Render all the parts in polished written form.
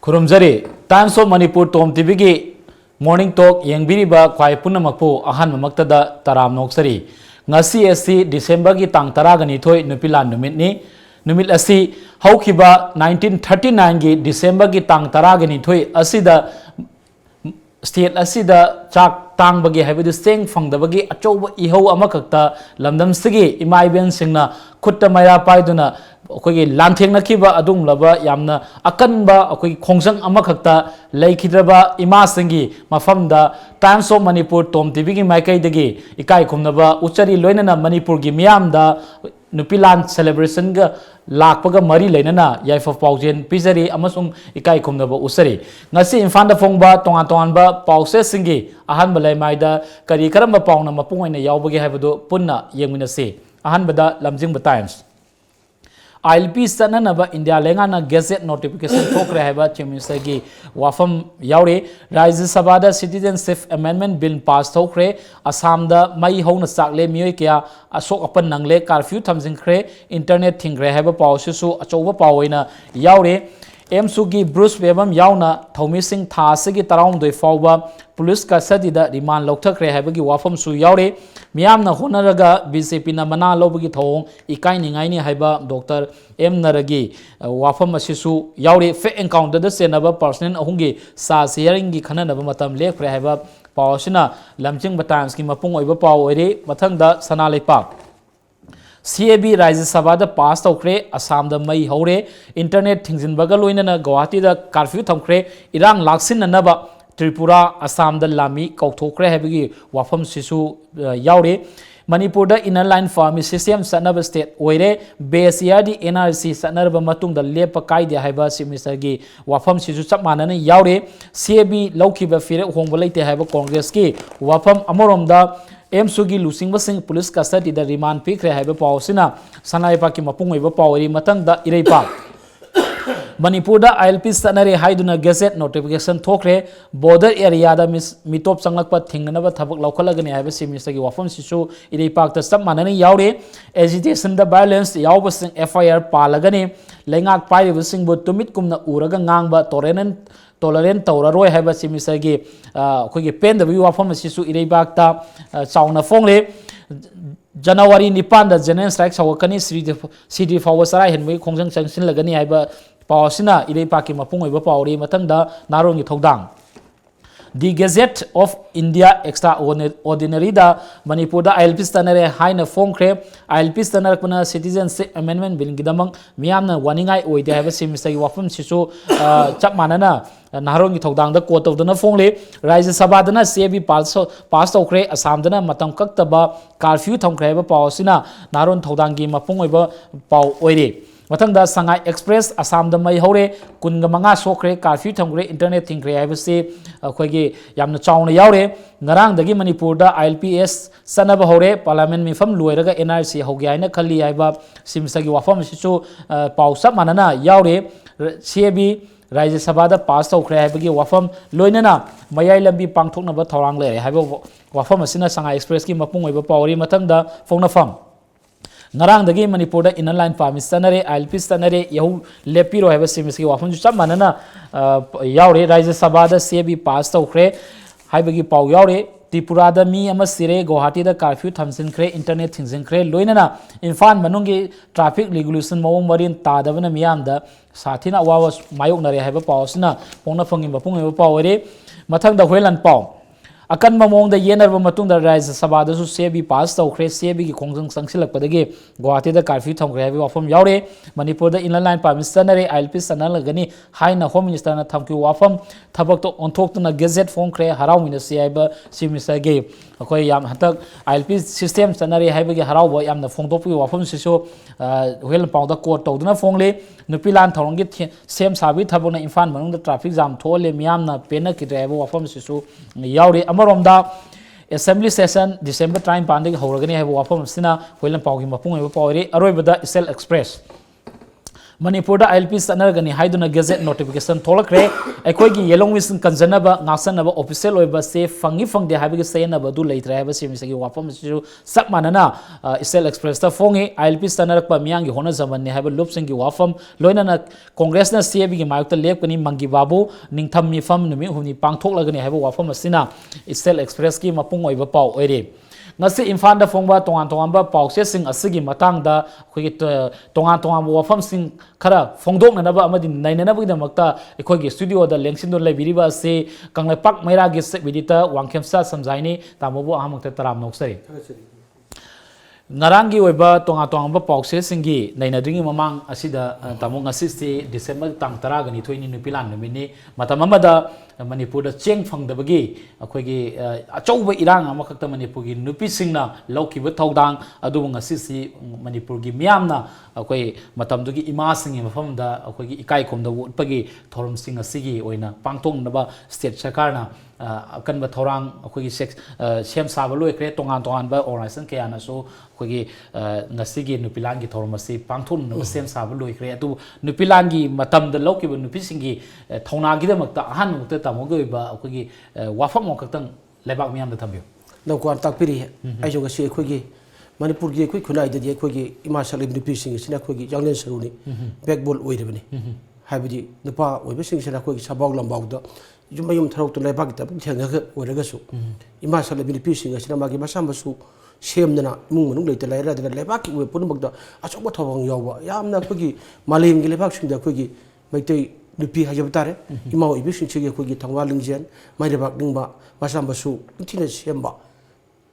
खुरुमजरी times of Manipur TOM TV की morning talk येंबिरिबा ख्वाई पुनमकपु अहानमक्तदा तराम नोक्सरी ngasi asi December की तांग तरागनिथोय नुपिलान नुमितनी नुमित असि हौखिबा 1939 की December की तांग तरागनिथोय असिदा स्टेट असिदा चाक तांग बगे हैबदु सेंग फंगदबगी अचौब इहौ अमखक्ता लमदमसगी इमाइबेन सिंगना खुट्टा मैरा पाइदुना अखोगी लांथेंगनखिबा अदुंगलबा यामना अकनबा अखोगी खोंजंग अमखक्ता लैखिद्रबा इमासिंगी मफमदा times of Manipur TOM TV की माइकैदगी इकाई खुमनबा उचरी लोइनना मणिपुर की मियामदा नुपिलान सेलिब्रेशन गा लाकपगा मरी लेनना याइफ पाउजेन पिजरी अमसुंग इकाई खुमनबा उसरी ngasi इम्फान फोंगबा तोंगा तोंगानबा पाउसे सिंगी अहन बलाइमाइदा करी करम पाउना मपुंगैना यावबगे हाइबदो पुन्ना येंगमिनसे अहनबदा लमजिंग टाइम्स ILP सननबा इंडिया लेंगाना गेजेट नोटिफिकेशन थोकरे हैबा चीफ मिनिस्टर की वाफम यावरे राज्य सभा दा सिटीजनशिप अमेंडमेंट बिल पास थोकरे असम दा मई हौना चाकले मियोय क्या अशोक अपन नंगले कर्फ्यू थमजिंखरे इंटरनेट थिंगरे हैबा पावसिसु अचौबा पावैना यावरे एमसु की ब्रूस वेबम यावना थौमी सिंह थासगी तराउंदोय फावबा पुलिस कस्टडीदा रिमांड लौथखरे हैबगी वाफमसु यावरे मियामना होनरगा बीजेपी ना मना लौबगी थौंग इकाई निंगाइनी हैबा डॉक्टर एम नरगी वाफम असिसु यावरे फेक एनकाउंटर द सेनबा पर्सनल अहुंगी सा शेयरिंग की खननबा मतम लेखरे हैबा पावसिना लमचिंग टाइम्स की मपुंग ओइबा पाव ओइरे मथंगदा सना लेपाक CAB राज्य सभा पास तौरे असम मई हौरे इंटरनेट थिंजिनबगा लोइनना गुवाहाटी कर्फ्यू थमख्रे इरांग लाक्सिननबा त्रिपुरा असम लामी कौथोख्रे हैबगी वाफम सिसु यावरे मणिपुर इनर लाइन फार्मी सिस्टम सनब स्टेट ओइरे बेस यादी NRC सनरब मतुंग लेप कायदे हैबा चीफ मिनिस्टर की वाफम सिसु चप मानना यावरे CAB लौखिबा फिरे होंग लेते हैबा कांग्रेस की वाफम अमरोमदा एमसुगी लुसिंग सिंह पुलिस कस्टडी दा रिमांड पीखरे हैबा पावसिना सनाइपा की मपुंग ओइबा पावरी मतंगदा इरेपा मणिपुर ILP सनरे हाइदुना गेजेट नोटिफिकेशन थोखरे बॉर्डर एरिया दा मिटोप संगलकपा थिंगनबा थबक लौखलगने हैबा चीफ मिनिस्टर की वाफम सिसु इरेपाक ता सब मानने यावरे एजिटेशन दा वायलेंस यावबसिंग FIR पालगने लेंगाक पाइबसिंग बु तुमित कुमना उरगा ngaangba tolerant तौररोय हैबा चीफ मिनिस्टर की अखोगी पेंदबी वाफम सिसु इरेबाकता चाउना फोंगले जनवरी 9 जनरल स्ट्राइक सवकनी CD फावसरा हेनबई खोंजंग संगसिन लगनी हैबा पावसिना इरेबाकी मपुंग ओइबा पावरी मतंगदा नारोंगी थौदांग The Gazette of India Extraordinary da Manipur da ILP stanare haina phongkre ILP stanar kuna Citizenship Amendment Bill gidamang miyamna waningai oide haiba semester gi wafam sisu chap manana naharong gi thodang da quote of dana phongle Rajya Sabha dana CAB pass tokre Assam dana matam kaktaba curfew thongkre haiba pawsina naharon thodang gi mapung oiba paw oire मथंगदा Sangai express Assam द मई हौरे कुनगा मंगा सोखरे curfew थमग्रे internet थिंग्रे हैबसे अखोगी यामना चावना यावरे ngaraangdagi manipur da ILPS sanaba hore parliament mifam loiraga NRC hogi haina khali haiba simsagi wafam sisu pausa manana yaure CAB Rajya Sabha da pass tawkhre haibagi wafam loinana mayai lambi pangthoknaba thorang le haiba wafam asina sangai express ki mapung oiba pawri mathangda phongnafam ngaraangdagi manipur da inner line farm sanare ILP sanare yahu lepiro haiba simsagi wafam ju chap manana yaure Rajya Sabha da CAB pass tawkhre हाइबगी पाव यावरे त्रिपुरा दा मी अमा सिरे गुवाहाटी दा curfew थमसिनख्रे internet थिंजिनख्रे लोइनना इम्फाल मनुंगी ट्रैफिक रेगुलेशन मवों मरिन तादबना मियामदा साथिना अवावा मायोकनरे हाइबा पावसना पोंगना फंगी मपुंग एबा पावरे मथंगदा होइलन पाव अकन ममोंगदा येनरबा मतुंगदा राज्य सभा दसु CAB पास तौखरे CAB की खोंजंग संगसिलकपदगे गुवाहाटी दा कर्फ्यू थमख्रे हाइबा वाफम यावरे मणिपुर दा इनर लाइन परमिशनरे ILP सनलगनी हाइना होम मिनिस्टर ना थमकी वाफम थबक तो ओंथोक्तना गेजेट फोंख्रे हराउमिना सियाइबा चीफ मिनिस्टर गे अखोय याम हतक ILP सिस्टम सनरे हाइबगे हराउबा यामना फोंदोपी वाफम सिसो वेल पाउदा कोट तौदना फोंगले नुपिलान थौरंगी सेम साबि थबना इम्फान मनुंग ट्रैफिक जाम थोले मियामना पेना की ड्राइवर वाफम सिसो यावरे अमरोमदा Assembly session December 9 pandegi hौरगनी है वाफम सिना होइलन पाउगी मपुंग एबा पावरे अरोइबदा इसेल express Manipur ILP sanaragani haiduna gazette notification tholakre akhoi yelong wis kanjanaba ngasanaba official oiba se fangi fangde habigi sayanaba du leitra haba semisagi wafam su sakmanana Isel Express ta fongi ILP sanarakpa miyangi hona zaman ne haba lopsingi wafam loinana congress na CAB gi mayukta lepkani mangi babu ningtham mi fam numi huni pangthoklagani haba wafam asina Isel Express ki mapung oiba pau oire ngasi imphal da phongba tongan tongan pause sing asigi matang da khoi tongan tongan wafam sing khara phongdok na ba amadi nainana bui da makta khoi gi studio da lengsin do lebiriba se Kangleipak Meira gi vidita WANGKHEMCHA SAMJAI ni tamobo ahamukta taram noksari Narangi oiba tonga tonga pause singi nainadringi mamang asida tamo ngasi December tang taraga ni thoini nupilan numini matamamada Manipur da cheng phangdabagi akhoi achouba irang amakakta Manipur gi nupi singna laukiba thaudang adu ngasi Manipur gi miyamna akhoi matamdugi ima singi mafamda akhoi ikai khomda wutpagi thorum sing asigi oina pangtongnaba state sakarna akanba thorang akhoi sem saba loikre tongan tongan ba organization kayana so akhoi ngasi nupilangi thorum asi pangthon no sem saba loikre atu nupilangi matamda laukiba nupi singi thona gi damakta ahan mukta tamogi ba akhoi wafam mokatang lebak miyam da thambiyo nokwan takpiri aijo gasi akhoi Manipur gi akhoi khunai dadi akhoi ima salim nupi singi sina akhoi janglen saruni backbone oirebani habidi nupa oibe singi sina akhoi sabau lambau da Jumayum Tarok to Lebak, the Uragasu. Imasa Lebilipishing, as Namagi Masambasu, Shamdana, Moon, later Lera, the Lebaki, we put them back the Aswatong Yawa, Yamna Kugi, Malim Gilebak, the Kugi, Mate, Lupi Hajabtare, Imao, Ibishing Chigi, Kugi, Tangwalingian, Maribak Nimba, Masambasu, Tina Shemba.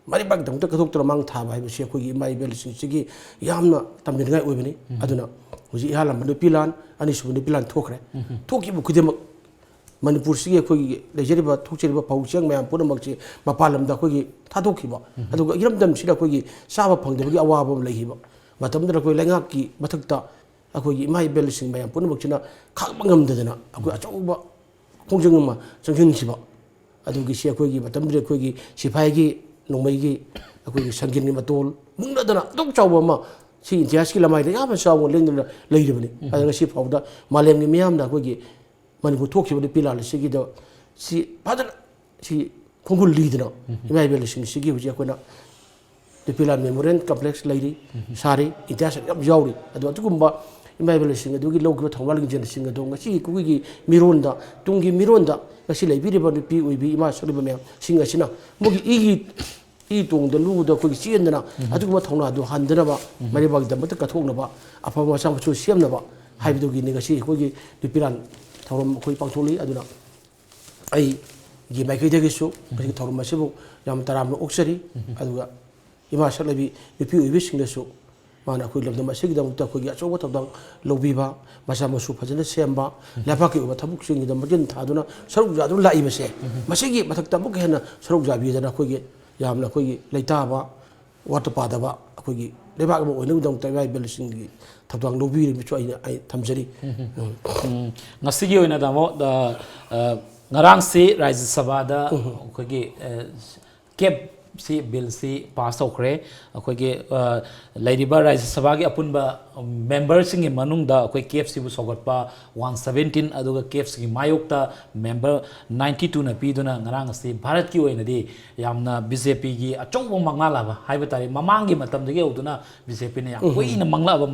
Maribak, the Doctor among Taba, I was Kugi, my bells in Sigi, Yamna, Tamina Wibini, Aduna, was Yalam, Lupilan, and his Lupilan Tokre. Toki Kudim. Manipur sigi khoi lejeriba thucheriba pauchang mayam punamakchi mapalam da khoi thadokhiba aduga iramdam sida khoi saba phangdebagi awabam leihiba matamda khoi lengak ki mathakta akhoi imai bel sing mayam punamakchina khakbangam dadana akhoi achauba khongjangma changhinchiba adugi sia khoi gi matamda khoi gi sipai gi nongmai gi akhoi sangin ni matol mungdadana dok chawba ma si intias ki lamai da yama sawo lengdana leiribani adaga si phawda malem gi miyam na khoi gi Manipur talks about the pillar, Sigido, see, Padre, see, Kongul leader, maybe listening, Sigi, which the pillar memorand complex lady, Sari, it has a Jowry, I don't go maybe listening, do local Wallington singer, don't see Kuigi, Mironda, Tungi Mironda, a silly video about the P will be my Solomon, singer Sina, Mugi eating the Lu, the Kuigi, and I took what Hona do Handanaba, Maribak, the Matatonaba, upon some to Siamnaba, Habidogi Negasi, Kuigi, the Piran. Thorum Koi Pangtoli, Aduna. I give my Kidagisu, Thorum Masibu, Yam Taram Oxeri, Aduga. Imashalabi, the Pew wishing the soup. Mana could love the Masigdam, Takoya, what of them, Lobiba, Masamasu, Pazana Semba, Lapaki, Tabuxing, the Magin Taduna, Sarujadula, even say. Masigi, Matakabukana, Sarujabi, the Nakogi, Yam Nakogi, Laitaba, Waterpadaba, Akogi, the Bagamo, when don't die belishing. Tabang Lobi, which I Tamjari. Nasigi in Adamo, the Naransi, Rise Savada, Cape C. Bill C. Pass Okre, Lady Bar Rise Savagi Apunba members in Manunda, KFC was Ogotpa 117, Aduga KFC Mayokta, member 92 Napiduna, Narangasi, Baratki in a day, Yamna, BZP, a Chongo Mangala, Hibatari, Mamangi Matam the Yoduna, BZP, we in a Mangla,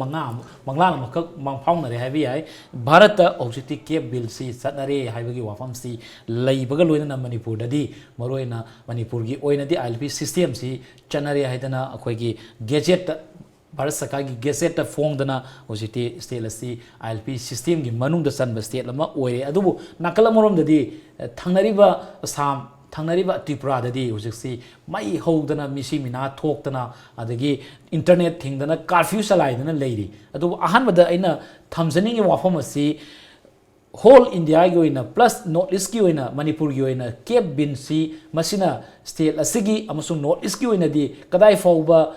Mangla, Mangpong, heavy eye, Barata, Oxity, Cape Bill C. Saturday, Hibagi Wafam C. Lay Bagaluina Manipur, Dadi, Moroina, Manipurgi, Oina, the ILP system C. Chanari Haidana, Akwegi, Gadget. Bharat Sarkar ki gazette fongdana hojiti state asi ILP system gi manung da san ba state lama oire adubu nakala morom dadi thangnariba Assam thangnariba Tripura dadi hojiksi mai hodana misi mina thokdana adagi internet thingdana curfew salaidana leiri adubu ahan bada aina thamjani gi wafam asi whole India gi oina plus North East gi oina Manipur gi oina Cape Binsi masina state asigi amasung North East gi oina di kadai fauba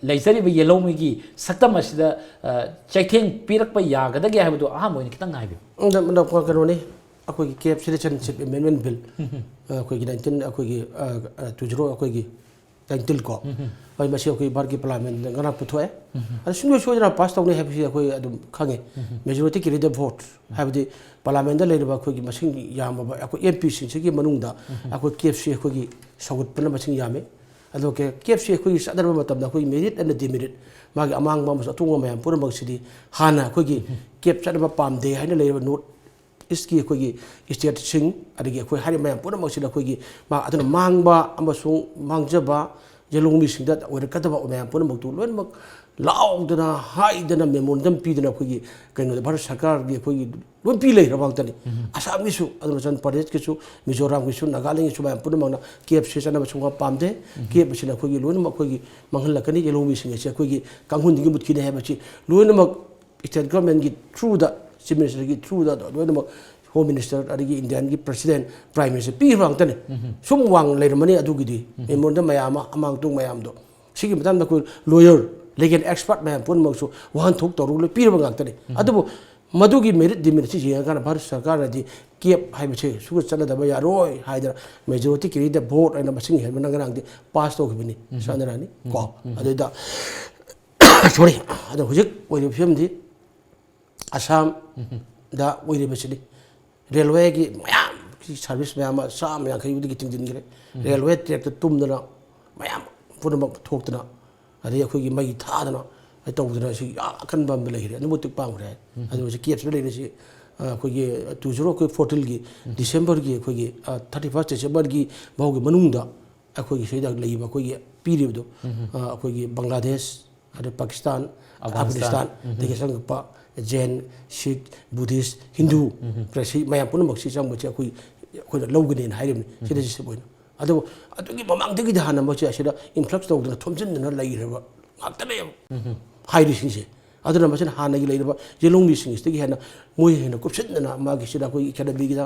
leizari ba yellow mi gi saktam asida checking pirak pa yagada gi habdo aham oina kitang ngaibi unda ko kanoni akoi Cape Citizenship Amendment Bill akoi gi 19 akoi gi 20 akoi gi title ꯀꯣ ꯍꯣꯏ ꯃꯁꯤ ꯑꯩꯈꯣꯏ ꯚꯥꯔꯠꯀꯤ ꯄꯥꯔꯂꯤꯌꯥꯃꯦꯟꯗ ꯉꯔꯥꯡ ꯄꯨꯊꯣꯛꯑꯦ ꯑꯗꯣ ꯁꯨꯡꯁꯣꯏ ꯁꯣꯏꯗꯅ pass ꯇꯧꯅꯤ ꯍꯥꯏꯕꯁꯤ ꯑꯩꯈꯣꯏ ꯑꯗꯨꯝ ꯈꯪꯉꯦ ꯃꯦꯖꯣꯔꯤꯇꯤ ꯀꯦꯔꯤꯗ ꯚꯣꯠ ꯍꯥꯏꯕꯗꯤ ꯄꯥꯔꯂꯤꯌꯥꯃꯦꯟꯗ ꯂꯩꯔꯤꯕ ꯑꯩꯈꯣꯏꯒꯤ ꯃꯁꯤꯡ ꯌꯥꯝꯃꯕ ꯑꯩꯈꯣꯏ ꯑꯦꯝ ꯄꯤꯁꯤꯡꯁꯤꯒꯤ ꯃꯅꯨꯡꯗ ꯑꯩꯈꯣꯏ ꯀꯦꯞꯁꯤ ꯑꯩꯈꯣꯏꯒꯤ ꯁꯧꯒꯠꯄꯅ ꯃꯁꯤꯡ ꯌꯥꯝꯃꯤ ꯑꯗꯣ ꯀꯦꯞꯁꯤ ꯑꯩꯈꯣꯏꯒꯤ ꯆꯠꯅꯕ ꯃꯇꯝꯗ ꯑꯩꯈꯣꯏ ꯃꯦꯔꯤꯠ ꯑꯦꯟ ꯗꯤꯃꯦꯔꯤꯠ ꯃꯥꯒꯤ ꯑꯃꯥꯡꯕ ꯑꯃꯁꯨꯡ ꯑꯇꯣꯡꯕ ꯃꯌꯥꯝ ꯄꯨꯝꯅꯃꯛꯁꯤꯗꯤ ꯍꯥꯟꯅ ꯑꯩꯈꯣꯏꯒꯤ ꯀꯦꯞ ꯆꯠꯅꯕ ꯄꯥꯝꯗꯦ ꯍꯥꯏꯅ ꯂꯩꯔꯤꯕ ꯅꯣꯔꯠ ꯏꯁꯀꯤ ꯑꯩꯈꯣꯏꯒꯤ ꯏꯁꯇꯦꯠꯁꯤꯡ ꯑꯗꯒꯤ ꯑꯩꯈꯣꯏ ꯍꯥꯏꯔꯤꯕ ꯃꯌꯥꯝ ꯄꯨꯝꯅꯃꯛꯁꯤꯗ ꯑꯩꯈꯣꯏꯒꯤ ꯑꯗꯨꯅ ꯃꯥꯡꯕ ꯑꯃꯁꯨꯡ ꯃꯥꯡꯖꯕ ꯌꯦꯂꯣꯡꯃꯤꯁꯤꯡꯗ ꯑꯣꯏꯔꯛꯀꯗꯕ ꯃꯌꯥꯝ ꯄꯨꯝꯅꯃꯛꯇꯨ ꯂꯣꯏꯅꯃꯛ ꯂꯥꯎꯗꯅ ꯍꯥꯏꯗꯅ ꯃꯦꯃꯣꯔꯦꯟꯗꯝ ꯄꯤꯗꯅ ꯑꯩꯈꯣꯏꯒꯤ ꯀꯩꯅꯣꯗ ꯚꯥꯔꯠ ꯁꯔꯀꯥꯔꯒꯤ ꯑꯩꯈꯣꯏꯒꯤ ꯂꯣꯏ ꯄꯤ ꯂꯩꯈ꯭ꯔꯕ ꯉꯥꯛꯇꯅꯤ ꯑꯁꯥꯝꯒꯤꯁꯨ ꯑꯔꯨꯅꯥꯆꯜ ꯄ꯭ꯔꯗꯦꯁꯀꯤꯁꯨ ꯃꯤꯖꯣꯔꯥꯝꯒꯤꯁꯨ ꯅꯥꯒꯥꯂꯦꯟꯒꯤꯁꯨ ꯃꯌꯥꯝ ꯄꯨꯝꯅꯃꯛꯅ ꯀꯦꯞꯁꯦ ꯆꯠꯅꯕ ꯁꯨꯡꯄꯥꯝ ꯄꯥꯝꯗꯦ ꯀꯦꯞ ꯑꯁꯤꯅ ꯑꯩꯈꯣꯏꯒꯤ ꯂꯣꯏꯅꯃꯛ ꯑꯩꯈꯣꯏꯒꯤ ꯃꯥꯡꯍꯜꯂꯛꯀꯅꯤ ꯌꯦꯂꯣꯡꯃꯤꯁꯤꯡ ꯑꯁꯤ ꯑꯩꯈꯣꯏꯒꯤ ꯀꯥꯡꯍꯨꯟꯗꯒꯤ ꯃꯨꯠꯈꯤꯅꯤ ꯍꯥꯏꯕꯁꯤ ꯂꯣꯏꯅꯃꯛ ꯁ꯭ꯇꯦꯠ ꯒꯚꯔꯟꯃꯦꯟꯠꯒꯤ ꯊ꯭ꯔꯨꯗ ꯆꯤꯐ ꯃꯤꯅꯤꯁꯇꯔꯒꯤ ꯊ꯭ꯔꯨꯗ ꯂꯣꯏꯅꯃꯛ ꯍꯣꯝ ꯃꯤꯅꯤꯁꯇꯔ ꯑꯗꯒꯤ ꯏꯟꯗꯤꯌꯥꯟꯒꯤ ꯄ꯭ꯔꯁꯤꯗꯦꯟ ꯄ꯭ꯔꯥꯏꯝ ꯃꯤꯅꯤꯁꯇꯔ ꯄꯤꯈ꯭ꯔꯕ ꯉꯥꯛꯇꯅꯤ ꯁꯨꯝ ꯋꯥꯡ ꯂꯩꯔꯝꯃꯅꯤ ꯑꯗꯨꯒꯤꯗꯤ ꯃꯦꯃꯣꯔꯦꯟꯗꯝ ꯃꯌꯥꯝ ꯑꯃ ꯑꯃꯥꯡ ꯑꯇꯣꯡ ꯃꯌꯥꯝꯗꯣ ꯁꯤꯒꯤ ꯃꯇꯥꯡꯗ ꯑꯩꯈꯣꯏ ꯂꯣꯌꯔ ꯂꯤꯒꯦꯜ ꯑꯦꯛꯁꯄꯥꯔꯠ ꯃꯌꯥꯝ ꯄꯨꯝꯅꯃꯛꯁꯨ ꯋꯥꯍꯟꯊꯣꯛ ꯇꯧꯔꯒ ꯂꯣꯏ ꯄꯤꯔꯕ ꯉꯥꯛꯇꯅꯤ ꯑꯗꯨꯕꯨ ꯃꯗꯨꯒꯤ ꯃꯦꯔꯤꯠ ꯗꯤꯃꯦꯔꯤꯠꯁꯤ ꯌꯦꯡꯉꯀꯥꯟꯗ ꯚꯥꯔꯠ ꯁꯔꯀꯥꯔꯅꯗꯤ ꯀꯦꯞ ꯍꯥꯏꯕꯁꯦ ꯁꯨꯒ ꯆꯠꯅꯗꯕ ꯌꯥꯔꯣꯏ ꯍꯥꯏꯗꯅ ꯃꯦꯖꯣꯔꯤꯇꯤ ꯀꯦꯔꯤꯗ ꯚꯣꯠ ꯑꯩꯅ ꯃꯁꯤꯡ ꯍꯦꯟꯕꯅ ꯉꯔꯥꯡꯗꯤ ꯄꯥꯁ ꯇꯧꯈꯤꯕꯅꯤ ꯆꯠꯅꯔꯅꯤ ꯀꯣ ꯑꯗꯨꯗ ꯁꯣꯔꯤ ꯑꯗꯣ ꯍꯧꯖꯤꯛ ꯑꯣꯏꯔꯤꯕ ꯐꯤꯕꯝꯗꯤ ꯑꯁꯥꯝꯗ ꯑꯣꯏꯔꯤꯕꯁꯤꯗꯤ ꯔꯦꯜꯋꯦꯒꯤ ꯃꯌꯥꯝ ꯁꯥꯔꯚꯤꯁ ꯃꯌꯥꯝ ꯑꯃ 150ꯗꯒꯤ ꯊꯤꯡꯖꯤꯟꯈ꯭ꯔꯦ ꯔꯦꯜꯋꯦ ꯇ꯭ꯔꯦꯛꯇ ꯇꯨꯝꯗꯅ ꯃꯌꯥꯝ ꯄꯨꯝꯅꯃꯛ ꯊꯣꯛꯇꯅ ꯑꯗꯩ ꯑꯩꯈꯣꯏꯒꯤ ꯃꯩ ꯊꯥꯗꯅ ꯇꯧꯗꯅ ꯁꯤ ꯌꯥꯝ ꯑꯀꯟꯕ ꯑꯃ ꯂꯩꯈ꯭ꯔꯦ ꯑꯗꯨ ꯃꯇꯤꯛ ꯄꯥꯝꯈ꯭ꯔꯦ ꯑꯗꯨ ꯍꯧꯖꯤꯛ ꯀꯦꯞꯁꯤꯗ ꯂꯩꯔꯤꯁꯤ ꯑꯩꯈꯣꯏꯒꯤ 2014ꯒꯤ ꯗꯤꯁꯦꯝꯕꯔꯒꯤ ꯑꯩꯈꯣꯏꯒꯤ 31 ꯗꯤꯁꯦꯝꯕꯔꯒꯤ ꯐꯥꯎꯒꯤ ꯃꯅꯨꯡꯗ ꯑꯩꯈꯣꯏꯒꯤ ꯁꯤꯗ ꯂꯩꯕ ꯑꯩꯈꯣꯏꯒꯤ ꯄꯤꯔꯤꯕꯗꯣ ꯑꯩꯈꯣꯏꯒꯤ ꯕꯪꯒ꯭ꯂꯥꯗꯦꯁ ꯑꯗꯩ ꯄꯥꯀꯤꯁꯇꯥꯟ ꯑꯐꯒꯥꯅꯤꯁꯇꯥꯟ ꯗꯒꯤ ꯆꯪꯉꯛꯄ ꯖꯦꯟ ꯁꯤꯈ ꯕꯨꯙꯤꯁ ꯍꯤꯟꯗꯨ ꯁꯤ ꯃꯌꯥꯝ ꯄꯨꯝꯅꯃꯛꯁꯤ ꯆꯪꯕꯁꯤ ꯑꯩꯈꯣꯏꯅ ꯂꯧꯒꯅꯤꯅ ꯍꯥꯏꯔꯤꯕꯅꯤ ꯁꯤꯗ ꯁꯤꯁꯦ ꯑꯣꯏꯅ ꯑꯗꯨꯕꯨ ꯑꯗꯨꯒꯤ ꯃꯃꯥꯡꯗꯒꯤꯗꯤ ꯍꯥꯟꯅ ꯃꯣꯏꯁꯦ ꯑꯁꯤꯗ ꯏꯟꯐ꯭ꯂꯛꯁ ꯇꯧꯗꯅ ꯊꯣꯝꯖꯤꯟꯗꯅ ꯂꯩꯈ꯭ꯔꯕ ꯉꯥꯛꯇꯅꯦꯕ ꯍꯥꯏꯔꯤꯁꯤꯡꯁꯦ ꯑꯗꯨꯅ ꯃꯁꯤꯅ ꯍꯥꯟꯅꯒꯤ ꯂꯩꯔꯤꯕ ꯌꯦꯂꯣꯡꯃꯤꯁꯤꯡꯁꯤꯗꯒꯤ ꯍꯦꯟꯅ ꯃꯣꯏ ꯍꯦꯟꯅ ꯀꯨꯞꯁꯤꯟꯗꯅ ꯃꯥꯒꯤ ꯁꯤꯗ ꯑꯩꯈꯣꯏꯒꯤ ꯏꯀꯅꯃꯤꯒꯤꯗ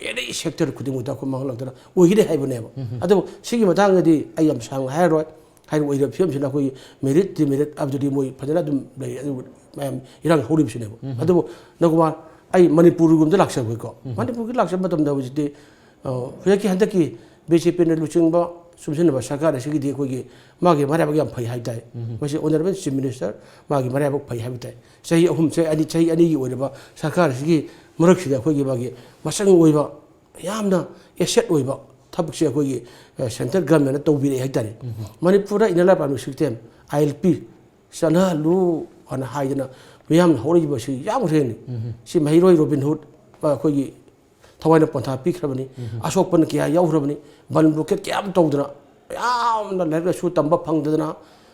ꯑꯦꯅꯤ ꯁꯦꯛꯇꯔ ꯈꯨꯗꯤꯡꯃꯛꯇ ꯑꯩꯈꯣꯏ ꯃꯥꯡꯍꯜꯂꯛꯇꯅ ꯑꯣꯏꯒꯅꯤ ꯍꯥꯏꯕꯅꯦꯕ ꯑꯗꯨꯕꯨ ꯁꯤꯒꯤ ꯃꯇꯥꯡꯗꯗꯤ ꯑꯩ ꯌꯥꯝ ꯁꯥꯡꯅ ꯍꯥꯏꯔꯔꯣꯏ ꯍꯥꯏꯅ ꯑꯣꯏꯔꯤꯕ ꯐꯤꯕꯝꯁꯤꯅ ꯑꯩꯈꯣꯏꯒꯤ ꯃꯦꯔꯤꯠ ꯗꯤꯃꯦꯔꯤꯠ ꯍꯥꯏꯕꯗꯨꯗꯤ ꯃꯣꯏ ꯐꯖꯅ ꯑꯗꯨꯝ ꯂꯩ ꯑꯗꯨꯕꯨ ꯃꯌꯥꯝ ꯏꯔꯥꯡ ꯍꯧꯔꯤꯕꯁꯤꯅꯦꯕ ꯑꯗꯨꯕꯨ ꯅꯒꯨꯃꯥꯔ ꯑꯩ ꯃꯅꯤꯄꯨꯔꯒꯨꯝꯕꯗ ꯂꯥꯛꯆꯕꯒꯤꯀꯣ ꯃꯅꯤꯄꯨꯔꯒꯤ ꯂꯥꯛꯆꯕ ꯃꯇꯝꯗ ꯍꯧꯖꯤꯛꯇꯤ ꯍꯧꯖꯤꯛꯀꯤ ꯍꯟꯗꯛꯀꯤ BJPꯅ ꯂꯨꯆꯤꯡꯕ ꯁꯨꯝꯁꯤꯟꯅꯕ ꯁꯔꯀꯥꯔ ꯑꯁꯤꯒꯤꯗꯤ ꯑꯩꯈꯣꯏꯒꯤ ꯃꯥꯒꯤ ꯃꯔꯥꯏꯕꯛ ꯌꯥꯝ ꯐꯩ ꯍꯥꯏꯕ ꯇꯥꯏ ꯃꯁꯤ ꯑꯣꯅꯔꯦꯕꯜ ꯆꯤꯐ ꯃꯤꯅꯤꯁꯇꯔ ꯃꯥꯒꯤ ꯃꯔꯥꯏꯕꯛ ꯐꯩ ꯍꯥꯏꯕ ꯇꯥꯏ ꯆꯍꯤ ꯑꯅꯤꯒꯤ ꯑꯣꯏꯔꯤꯕ ꯁꯔꯀꯥꯔ ꯑꯁꯤꯒꯤ ꯃꯔꯛꯁꯤꯗ ꯑꯩꯈꯣꯏꯒꯤ ꯃꯥꯒꯤ ꯃꯆꯪ ꯑꯣꯏꯕ ꯌꯥꯝꯅ ꯑꯦꯁꯦꯠ ꯑꯣꯏꯕ ꯊꯕꯛꯁꯦ ꯑꯩꯈꯣꯏꯒꯤ ꯁꯦꯟꯇ꯭ꯔꯦꯜ ꯒꯚꯔꯟꯃꯦꯟꯠꯅ ꯇꯧꯕꯤꯔꯛꯑꯦ ꯍꯥꯏꯇꯥꯔꯦ ꯃꯅꯤꯄꯨꯔꯗ inner line permit system ILP ꯆꯠꯅꯍꯜꯂꯨ ꯍꯥꯏꯅ ꯍꯥꯏꯗꯅ ꯃꯤꯌꯥꯝꯅ ꯍꯧꯔꯛꯏꯕꯁꯤ ꯌꯥꯝꯈ꯭ꯔꯦꯅꯤ ꯁꯤ ꯃꯍꯩꯔꯣꯏ ꯔꯣꯕꯤꯟ ꯍꯨꯗ ꯑꯩꯈꯣꯏꯒꯤ ꯊꯋꯥꯏꯅ ꯄꯟꯊꯥ ꯄꯤꯈ꯭ꯔꯕꯅꯤ ꯑꯁꯣꯛꯄꯅ ꯀꯌꯥ ꯌꯥꯎꯈ꯭ꯔꯕꯅꯤ ꯕꯟ ꯕ꯭ꯂꯣꯀꯦꯠ ꯀꯌꯥ ꯑꯃ ꯇꯧꯗꯅ ꯌꯥꯝꯅ ꯂꯥꯏꯔꯤꯛ ꯂꯥꯏꯁꯨ ꯇꯝꯕ ꯐꯪꯗꯗꯅ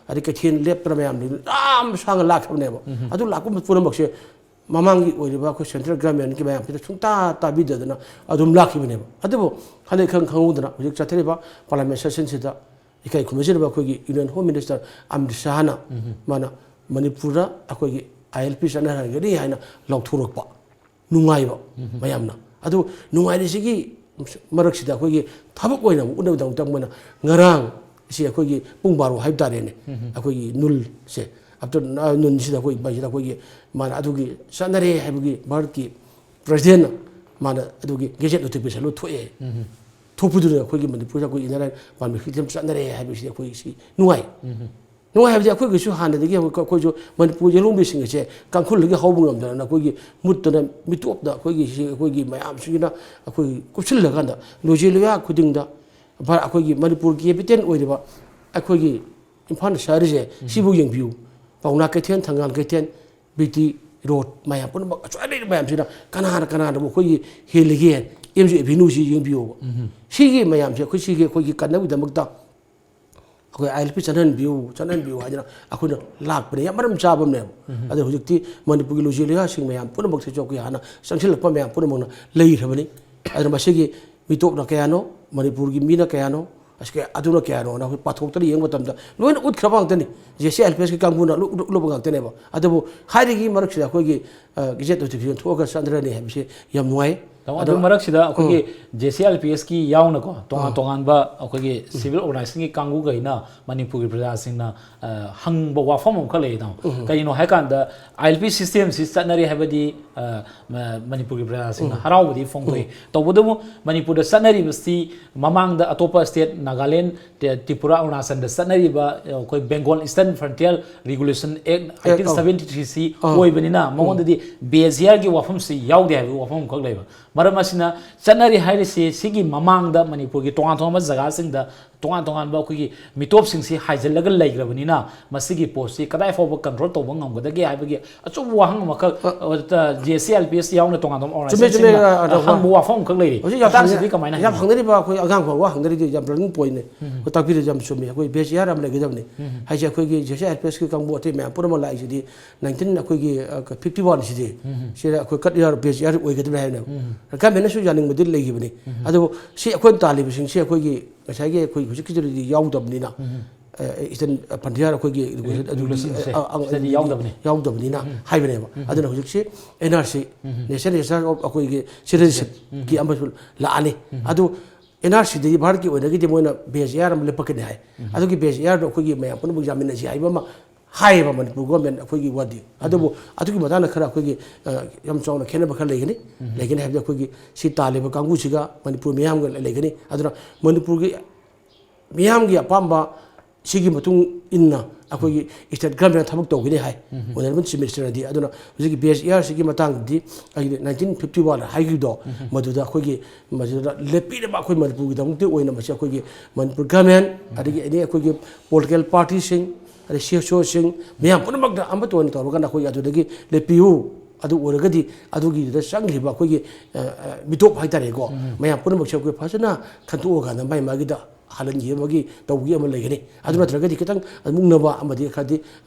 ꯑꯗꯩ ꯀꯩꯊꯦꯜ ꯂꯦꯞꯇꯅ ꯃꯌꯥꯝ ꯌꯥꯝ ꯁꯥꯡꯅ ꯂꯥꯛꯈ꯭ꯔꯕꯅꯦꯕ ꯑꯗꯨ ꯂꯥꯛꯄ ꯄꯨꯝꯅꯃꯛꯁꯦ ꯃꯃꯥꯡꯒꯤ ꯑꯣꯏꯔꯤꯕ ꯑꯩꯈꯣꯏ ꯁꯦꯟꯇ꯭ꯔꯦꯜ ꯒꯚꯔꯟꯃꯦꯟꯠꯀꯤ ꯃꯌꯥꯝꯁꯤꯗ ꯁꯨꯡꯇꯥ ꯇꯥꯕꯤꯗꯗꯅ ꯑꯗꯨꯝ ꯂꯥꯛꯈꯤꯕꯅꯦꯕ ꯑꯗꯨꯕꯨ ꯍꯟꯗꯛ ꯈꯪꯍꯧꯗꯅ ꯍꯧꯖꯤꯛ ꯆꯠꯊꯔꯤꯕ ꯄꯥꯔꯂꯤꯌꯥꯃꯦꯟꯠ ꯁꯦꯁꯟꯁꯤꯗ ꯏꯀꯥꯏ ꯈꯨꯝꯅꯖꯔꯤꯕ ꯑꯩꯈꯣꯏꯒꯤ ꯌꯨꯅꯤꯌꯟ ꯍꯣꯝ ꯃꯤꯅꯤꯁꯇꯔ ꯑꯃꯤꯠ ꯁꯥꯍꯅ ꯃꯥꯅ ꯃꯅꯤꯄꯨꯔꯗ ꯑꯩꯈꯣꯏꯒꯤ ILP ꯆꯠꯅꯍꯟꯒꯅꯤ ꯍꯥꯏꯅ ꯂꯥꯎꯊꯣꯔꯛꯄ ꯅꯨꯡꯉꯥꯏꯕ ꯃꯌꯥꯝꯅ ꯑꯗꯨ ꯅꯨꯡꯉꯥꯏꯔꯤꯁꯤꯒꯤ ꯃꯔꯛꯁꯤꯗ ꯑꯩꯈꯣꯏꯒꯤ ꯊꯕꯛ ꯑꯣꯏꯅ ꯎꯠꯅꯕꯒꯤꯗꯃꯛꯇ ꯃꯣꯏꯅ ꯉꯔꯥꯡ ꯁꯤ ꯑꯩꯈꯣꯏꯒꯤ ꯄꯨꯡ 12 ꯍꯥꯏꯕ ꯇꯥꯔꯦꯅꯦ ꯑꯩꯈꯣꯏꯒꯤ ꯅꯨꯜꯁꯦ ꯅꯨꯟꯁꯤꯗ ꯑꯩꯈꯣꯏ ꯃꯁꯤꯗ ꯑꯩꯈꯣꯏꯒꯤ ꯃꯥꯅ ꯑꯗꯨꯒꯤ ꯆꯠꯅꯔꯦ ꯍꯥꯏꯕꯒꯤ ꯚꯥꯔꯠꯀꯤ ꯄ꯭ꯔꯁꯤꯗꯦꯟꯅ ꯃꯥꯅ ꯑꯗꯨꯒꯤ ꯒꯦꯖꯦꯠ ꯅꯣꯇꯤꯐꯤꯀꯦꯁꯟ ꯂꯣꯏ ꯊꯣꯛꯑꯦ ꯊꯣꯛꯄꯗꯨꯅ ꯑꯩꯈꯣꯏꯒꯤ ꯃꯅꯤꯄꯨꯔꯗ ꯑꯩꯈꯣꯏ ꯏꯅꯔ ꯂꯥꯏꯟ ꯄꯔꯃꯤꯠ ꯁꯤꯁꯇꯦꯝ ꯆꯠꯅꯔꯦ ꯍꯥꯏꯕꯁꯤ ꯑꯩꯈꯣꯏ ꯁꯤ ꯅꯨꯡꯉꯥꯏ ꯍꯥꯏꯕꯗꯤ ꯑꯩꯈꯣꯏꯒꯤꯁꯨ ꯍꯥꯟꯅꯗꯒꯤ ꯑꯩꯈꯣꯏꯁꯨ ꯃꯅꯤꯄꯨꯔ ꯌꯦꯂꯣꯡꯕꯤꯁꯤꯡ ꯑꯁꯦ ꯀꯥꯡꯈꯨꯜꯗꯒꯤ ꯍꯧꯕ ꯉꯝꯗꯅ ꯑꯩꯈꯣꯏꯒꯤ ꯃꯨꯠꯇꯅ ꯃꯤꯇꯣꯞꯇ ꯑꯩꯈꯣꯏꯒꯤ ꯃꯌꯥꯝꯁꯤꯒꯤꯅ ꯑꯩꯈꯣꯏꯒꯤ ꯀꯨꯞꯁꯤꯜꯂꯀꯥꯟꯗ ꯂꯣꯏꯖꯦ ꯂꯣꯌꯥ ꯈꯨꯗꯤꯡꯗ ꯑꯩꯈꯣꯏꯒꯤ ꯃꯅꯤꯄꯨꯔ ꯀꯦꯄꯤꯇꯦꯜ ꯑꯣꯏꯔꯤꯕ ꯑꯩꯈꯣꯏꯒꯤ ꯏꯝꯐꯥꯜ ꯁꯍꯔꯁꯦ ꯁꯤꯕꯨ ꯌꯦꯡꯕꯤꯌꯨ ꯄꯥꯎꯅꯥ ꯀꯩꯊꯦꯜ ꯊꯪꯒꯥꯜ ꯀꯩꯊꯦꯜ BT ꯔꯣꯗ ꯃꯌꯥꯝ ꯄꯨꯝꯅꯃꯛ ꯑꯁ꯭ꯋꯥꯏ ꯂꯩꯔꯤꯕ ꯃꯌꯥꯝꯁꯤꯅ ꯀꯅꯥꯅꯕꯨ ꯑꯩꯈꯣꯏꯒꯤ ꯍꯦꯜꯂꯤꯒꯦ MG ꯑꯦꯚꯦꯅ꯭ꯌꯨꯁꯤ ꯌꯦꯡꯕꯤꯌꯨꯕ ꯁꯤꯒꯤ ꯃꯌꯥꯝꯁꯦ ꯑꯩꯈꯣꯏꯒꯤ ꯀꯟꯅꯕꯒꯤꯗꯃꯛꯇ ꯑꯩꯈꯣꯏ ILP ꯆꯠꯍꯟꯕꯤꯌꯨ ꯍꯥꯏꯗꯅ ꯑꯩꯈꯣꯏꯅ ꯂꯥꯛꯄꯅꯦ ꯌꯥꯝ ꯃꯔꯝ ꯆꯥꯕ ꯑꯃꯅꯦꯕ ꯑꯗꯣ ꯍꯧꯖꯤꯛꯇꯤ ꯃꯅꯤꯄꯨꯔꯒꯤ ꯂꯣꯏꯖꯦ ꯂꯣꯌꯥꯁꯤꯡ ꯃꯌꯥꯝ ꯄꯨꯝꯅꯃꯛꯁꯤꯁꯨ ꯑꯩꯈꯣꯏ ꯍꯥꯟꯅ ꯆꯪꯁꯤꯜꯂꯛꯄ ꯃꯌꯥꯝ ꯄꯨꯝꯅꯃꯛꯅ ꯂꯩꯈ꯭ꯔꯕꯅꯤ ꯑꯗꯨꯅ ꯃꯁꯤꯒꯤ ꯃꯤꯇꯣꯞꯅ ꯀꯌꯥꯅꯣ ꯃꯅꯤꯄꯨꯔꯒꯤ ꯃꯤꯅ ꯀꯌꯥꯅꯣ ꯑꯗꯨꯅ ꯀꯌꯥꯅꯣꯅ ꯑꯩꯈꯣꯏ ꯄꯥꯊꯣꯛꯇꯅ ꯌꯦꯡꯕ ꯃꯇꯝꯗ ꯂꯣꯏꯅ ꯎꯠꯈ꯭ꯔꯕ ꯉꯥꯛꯇꯅꯤ JCLPSꯀꯤ ꯀꯥꯡꯕꯨꯅ ꯎꯠꯂꯨꯕ ꯉꯥꯛꯇꯅꯦꯕ ꯑꯗꯨꯕꯨ ꯍꯥꯏꯔꯤꯒꯤ ꯃꯔꯛꯁꯤꯗ ꯑꯩꯈꯣꯏꯒꯤ ꯒꯦꯖꯦꯠ ꯅꯣꯇꯤꯐꯤꯀꯦꯁꯟ ꯊꯣꯛꯑꯒ ꯆꯠꯅꯔꯅꯤ ꯍꯥꯏꯕꯁꯤ ꯌꯥꯝ ꯅꯨꯡꯉꯥꯏ ꯑꯗꯨ ꯃꯔꯛꯁꯤꯗ ꯑꯩꯈꯣꯏꯒꯤ JCLPSꯀꯤ ꯌꯥꯎꯅꯀꯣ ꯇꯣꯉꯥꯟꯕ ꯑꯩꯈꯣꯏꯒꯤ ꯁꯤꯚꯤꯜ ꯑꯣꯔꯒꯅꯥꯏꯖꯦꯁꯟꯒꯤ ꯀꯥꯡꯕꯨꯈꯩꯅ ꯃꯅꯤꯄꯨꯔꯒꯤ ꯄ꯭ꯔꯖꯥꯁꯤꯡꯅ ꯍꯪꯕ ꯋꯥꯐꯝ ꯑꯃꯈꯛ ꯂꯩ ꯀꯩꯅꯣ ꯍꯥꯏꯀꯥꯟꯗ ILP ꯁꯤꯁꯇꯦꯝꯁꯤ ꯆꯠꯅꯔꯤ ꯍꯥꯏꯕꯗꯤ ꯃꯅꯤꯄꯨꯔꯒꯤ ꯄ꯭ꯔꯖꯥꯁꯤꯡꯅ ꯍꯔꯥꯎꯕꯗꯤ ꯐꯣꯡꯗꯣꯛꯏ ꯇꯧꯕꯇꯕꯨ ꯃꯅꯤꯄꯨꯔꯗ ꯆꯠꯅꯔꯤꯕꯁꯤ ꯃꯃꯥꯡꯗ ꯑꯇꯣꯞꯄ ꯁ꯭ꯇꯦꯠ ꯅꯥꯒꯥꯂꯦꯟ ꯇ꯭ꯔꯤꯄꯨꯔꯥ ꯑꯔꯨꯅꯥꯆꯜꯗ ꯆꯠꯅꯔꯤꯕ ꯑꯩꯈꯣꯏ ꯕꯦꯡꯒꯣꯜ ꯏꯁꯇꯔꯟ ꯐ꯭ꯔꯟꯇꯤꯌꯔ ꯔꯤꯒꯨꯂꯦꯁꯟ ꯑꯦꯛ 1873ꯁꯤ ꯑꯣꯏꯕꯅꯤꯅ ꯃꯉꯣꯟꯗꯗꯤ ꯕꯦꯖꯤꯌꯥꯔꯒꯤ ꯋꯥꯐꯝꯁꯤ ꯌꯥꯎꯗꯦ ꯍꯥꯏꯕ ꯋꯥꯐꯝ ꯑꯃꯈꯛ ꯂꯩꯕ ꯃꯔꯝ ꯑꯁꯤꯅ ꯆꯠꯅꯔꯤ ꯍꯥꯏꯔꯤꯁꯤ ꯁꯤꯒꯤ ꯃꯃꯥꯡꯗ ꯃꯅꯤꯄꯨꯔꯒꯤ ꯇꯣꯉꯥꯟꯕ ꯖꯒꯥꯁꯤꯡꯗ ꯇꯣꯉꯥꯟꯕ ꯑꯩꯈꯣꯏꯒꯤ ꯃꯤꯇꯣꯞꯁꯤꯡꯁꯤ ꯍꯥꯏꯖꯤꯜꯂꯒ ꯂꯩꯈ꯭ꯔꯕꯅꯤꯅ ꯃꯁꯤꯒꯤ ꯄꯣꯠꯁꯤ ꯀꯗꯥꯏ ꯐꯥꯎꯕ ꯀꯟꯇ꯭ꯔꯣꯜ ꯇꯧꯕ ꯉꯝꯒꯗꯒꯦ ꯍꯥꯏꯕꯒꯤ ꯑꯆꯧꯕ ꯋꯥꯍꯪ ꯑꯃꯈꯛ JCLPS ꯌꯥꯎꯅ ꯇꯣꯉꯥꯟꯕ ꯑꯣꯔꯒꯅꯥꯏꯖꯦꯁꯟꯁꯤꯡꯅ ꯍꯪꯕ ꯋꯥꯐꯝ ꯑꯃꯈꯛ ꯂꯩꯔꯤ ꯃꯇꯥꯡꯁꯤꯗꯤ ꯀꯃꯥꯏꯅ ꯌꯥꯝ ꯍꯪꯅꯔꯤꯕ ꯑꯩꯈꯣꯏ ꯑꯉꯥꯡ ꯐꯥꯎꯕ ꯍꯪꯅꯔꯤꯗꯤ ꯌꯥꯝ ꯔꯟꯅꯤꯡ ꯄꯣꯏꯟꯅꯦ ꯇꯥꯛꯄꯤꯔꯤꯁꯤ ꯌꯥꯝ ꯆꯨꯝꯃꯤ ꯑꯩꯈꯣꯏ ꯕꯦꯖꯤꯌꯥꯔ ꯑꯃ ꯂꯩꯒꯗꯕꯅꯤ ꯍꯥꯏꯁꯦ ꯑꯩꯈꯣꯏꯒꯤ JCLPSꯀꯤ ꯀꯥꯡꯕꯨ ꯑꯇꯩ ꯃꯌꯥꯝ ꯄꯨꯝꯅꯃꯛ ꯂꯥꯛꯏꯁꯤꯗꯤ 1951 ꯁꯤꯗꯤ ꯁꯤꯗ ꯑꯩꯈꯣꯏ ꯀꯠ ꯌꯥꯔ ꯕꯦꯖꯤꯌꯥꯔ ꯑꯣꯏꯒꯗꯕꯅꯤ ꯍꯥꯏꯕꯅꯦꯕ ꯒꯃꯦꯟꯅꯁꯨ ꯌꯥꯅꯤꯡꯕꯗꯤ ꯂꯩꯈꯤꯕꯅꯤ ꯑꯗꯨꯕꯨ ꯁꯤ ꯑꯩꯈꯣꯏꯅ ꯇꯥꯜꯂꯤꯕꯁꯤꯡꯁꯤ ꯑꯩꯈꯣꯏꯒꯤ ꯉꯁꯥꯏꯒꯤ ꯑꯩꯈꯣꯏ ꯍꯧꯖꯤꯛꯀꯤꯗꯨꯗꯤ ꯌꯥꯎꯗꯕꯅꯤna ꯏꯁꯇꯔꯟ ꯐ꯭ꯔꯟꯇꯤꯌꯔ ꯑꯩꯈꯣꯏꯒꯤ ꯌꯥꯎꯗꯕꯅꯤꯅ ꯍꯥꯏꯕꯅꯦꯕ ꯑꯗꯨꯅ ꯍꯧꯖꯤꯛꯁꯤ NRC ꯅꯦꯁꯅꯦꯜ ꯔꯦꯖꯤꯁꯇꯔ ꯑꯣꯐ ꯑꯩꯈꯣꯏꯒꯤ ꯁꯤꯇꯤꯖꯦꯟꯁꯤꯞꯀꯤ ꯑꯃꯁꯨ ꯂꯥꯛꯑꯅꯤ ꯑꯗꯨ NRCꯗꯒꯤ ꯚꯥꯔꯠꯀꯤ ꯑꯣꯏꯅꯒꯤꯗꯤ ꯃꯣꯏꯅ ꯕꯦꯖꯤꯌꯥꯔ ꯑꯃ ꯂꯦꯞꯄꯛꯀꯅꯤ ꯍꯥꯏ ꯑꯗꯨꯒꯤ ꯕꯦꯖꯤꯌꯥꯔꯗꯣ ꯑꯩꯈꯣꯏꯒꯤ ꯃꯌꯥꯝ ꯄꯨꯝꯅꯃꯛ ꯌꯥꯃꯤꯟꯅꯁꯤ ꯍꯥꯏꯕ ꯑꯃ ꯍꯥꯏꯌꯦꯕ ꯃꯅꯤꯄꯨꯔ ꯒꯣꯔꯃꯦꯟ ꯑꯩꯈꯣꯏꯒꯤ ꯋꯥꯗꯤ ꯑꯗꯨꯕꯨ ꯑꯗꯨꯒꯤ ꯃꯇꯥꯡꯗ ꯈꯔ ꯑꯩꯈꯣꯏꯒꯤ ꯌꯥꯝ ꯆꯥꯎꯅ ꯈꯦꯠꯅꯕ ꯈꯔ ꯂꯩꯒꯅꯤ ꯍꯥꯏꯕꯗꯤ ꯑꯩꯈꯣꯏꯒꯤ ꯁꯤ ꯇꯥꯜꯂꯤꯕ ꯀꯥꯡꯕꯨꯁꯤꯒ ꯃꯅꯤꯄꯨꯔ ꯃꯤꯌꯥꯝꯒ ꯂꯩꯒꯅꯤ ꯑꯗꯨꯅ ꯃꯅꯤꯄꯨꯔꯒꯤ ꯃꯤꯌꯥꯝꯒꯤ ꯑꯄꯥꯝꯕ ꯁꯤꯒꯤ ꯃꯇꯨꯡ ꯏꯟꯅ ꯑꯩꯈꯣꯏꯒꯤ ꯏꯁꯇꯦꯠ ꯒꯚꯔꯟꯃꯦꯟꯠ ꯊꯕꯛ ꯇꯧꯒꯅꯤ ꯍꯥꯏ ꯑꯣꯅꯔꯦꯕꯜ ꯆꯤꯐ ꯃꯤꯅꯤꯁꯇꯔꯅꯗꯤ ꯑꯗꯨꯅ ꯍꯧꯖꯤꯛꯀꯤ BSERꯁꯤꯒꯤ ꯃꯇꯥꯡꯗꯗꯤ ꯑꯩꯒꯤ 1951 ꯍꯥꯏꯈꯤꯕꯗꯣ ꯃꯗꯨꯗ ꯑꯩꯈꯣꯏꯒꯤ ꯃꯗꯨꯗ ꯂꯦꯞꯄꯤꯔꯤꯕ ꯑꯩꯈꯣꯏ ꯃꯅꯤꯄꯨꯔꯒꯤꯗꯃꯛꯇ ꯑꯣꯏꯅ ꯃꯁꯤ ꯑꯩꯈꯣꯏꯒꯤ ꯃꯅꯤꯄꯨꯔ ꯒꯚꯔꯟꯃꯦꯟꯠ ꯑꯗꯒꯤ ꯑꯩꯈꯣꯏꯒꯤ ꯄꯣꯂꯤꯇꯤꯀꯦꯜ ꯄꯥꯔꯇꯤꯁꯤꯡ ꯑꯗꯩ CSOꯁꯤꯡ ꯃꯌꯥꯝ ꯄꯨꯝꯅꯃꯛꯇ ꯑꯃꯠꯇ ꯑꯣꯏꯅ ꯇꯧꯔꯒꯅ ꯑꯩꯈꯣꯏ ꯑꯗꯨꯗꯒꯤ ꯂꯦꯞꯄꯤꯌꯨ ꯑꯗꯨ ꯑꯣꯏꯔꯒꯗꯤ ꯑꯗꯨꯒꯤꯗꯨꯗ ꯆꯪꯈꯤꯕ ꯑꯩꯈꯣꯏꯒꯤ ꯃꯤꯇꯣꯞ ꯍꯥꯏꯇꯥꯔꯦꯀꯣ ꯃꯌꯥꯝ ꯄꯨꯝꯅꯃꯛꯁꯦ ꯑꯩꯈꯣꯏ ꯐꯖꯅ ꯈꯟꯇꯣꯛꯑꯀꯥꯟꯗ ꯃꯥꯒꯤꯗ ꯍꯥꯜꯍꯟꯈꯤ ꯑꯃꯒꯤ ꯇꯧꯕꯒꯤ ꯑꯃ ꯂꯩꯒꯅꯤ ꯑꯗꯨ ꯅꯠꯇ꯭ꯔꯒꯗꯤ ꯈꯤꯇꯪ ꯃꯨꯛꯅꯕ ꯑꯃꯗꯤ ꯈꯔꯗꯤ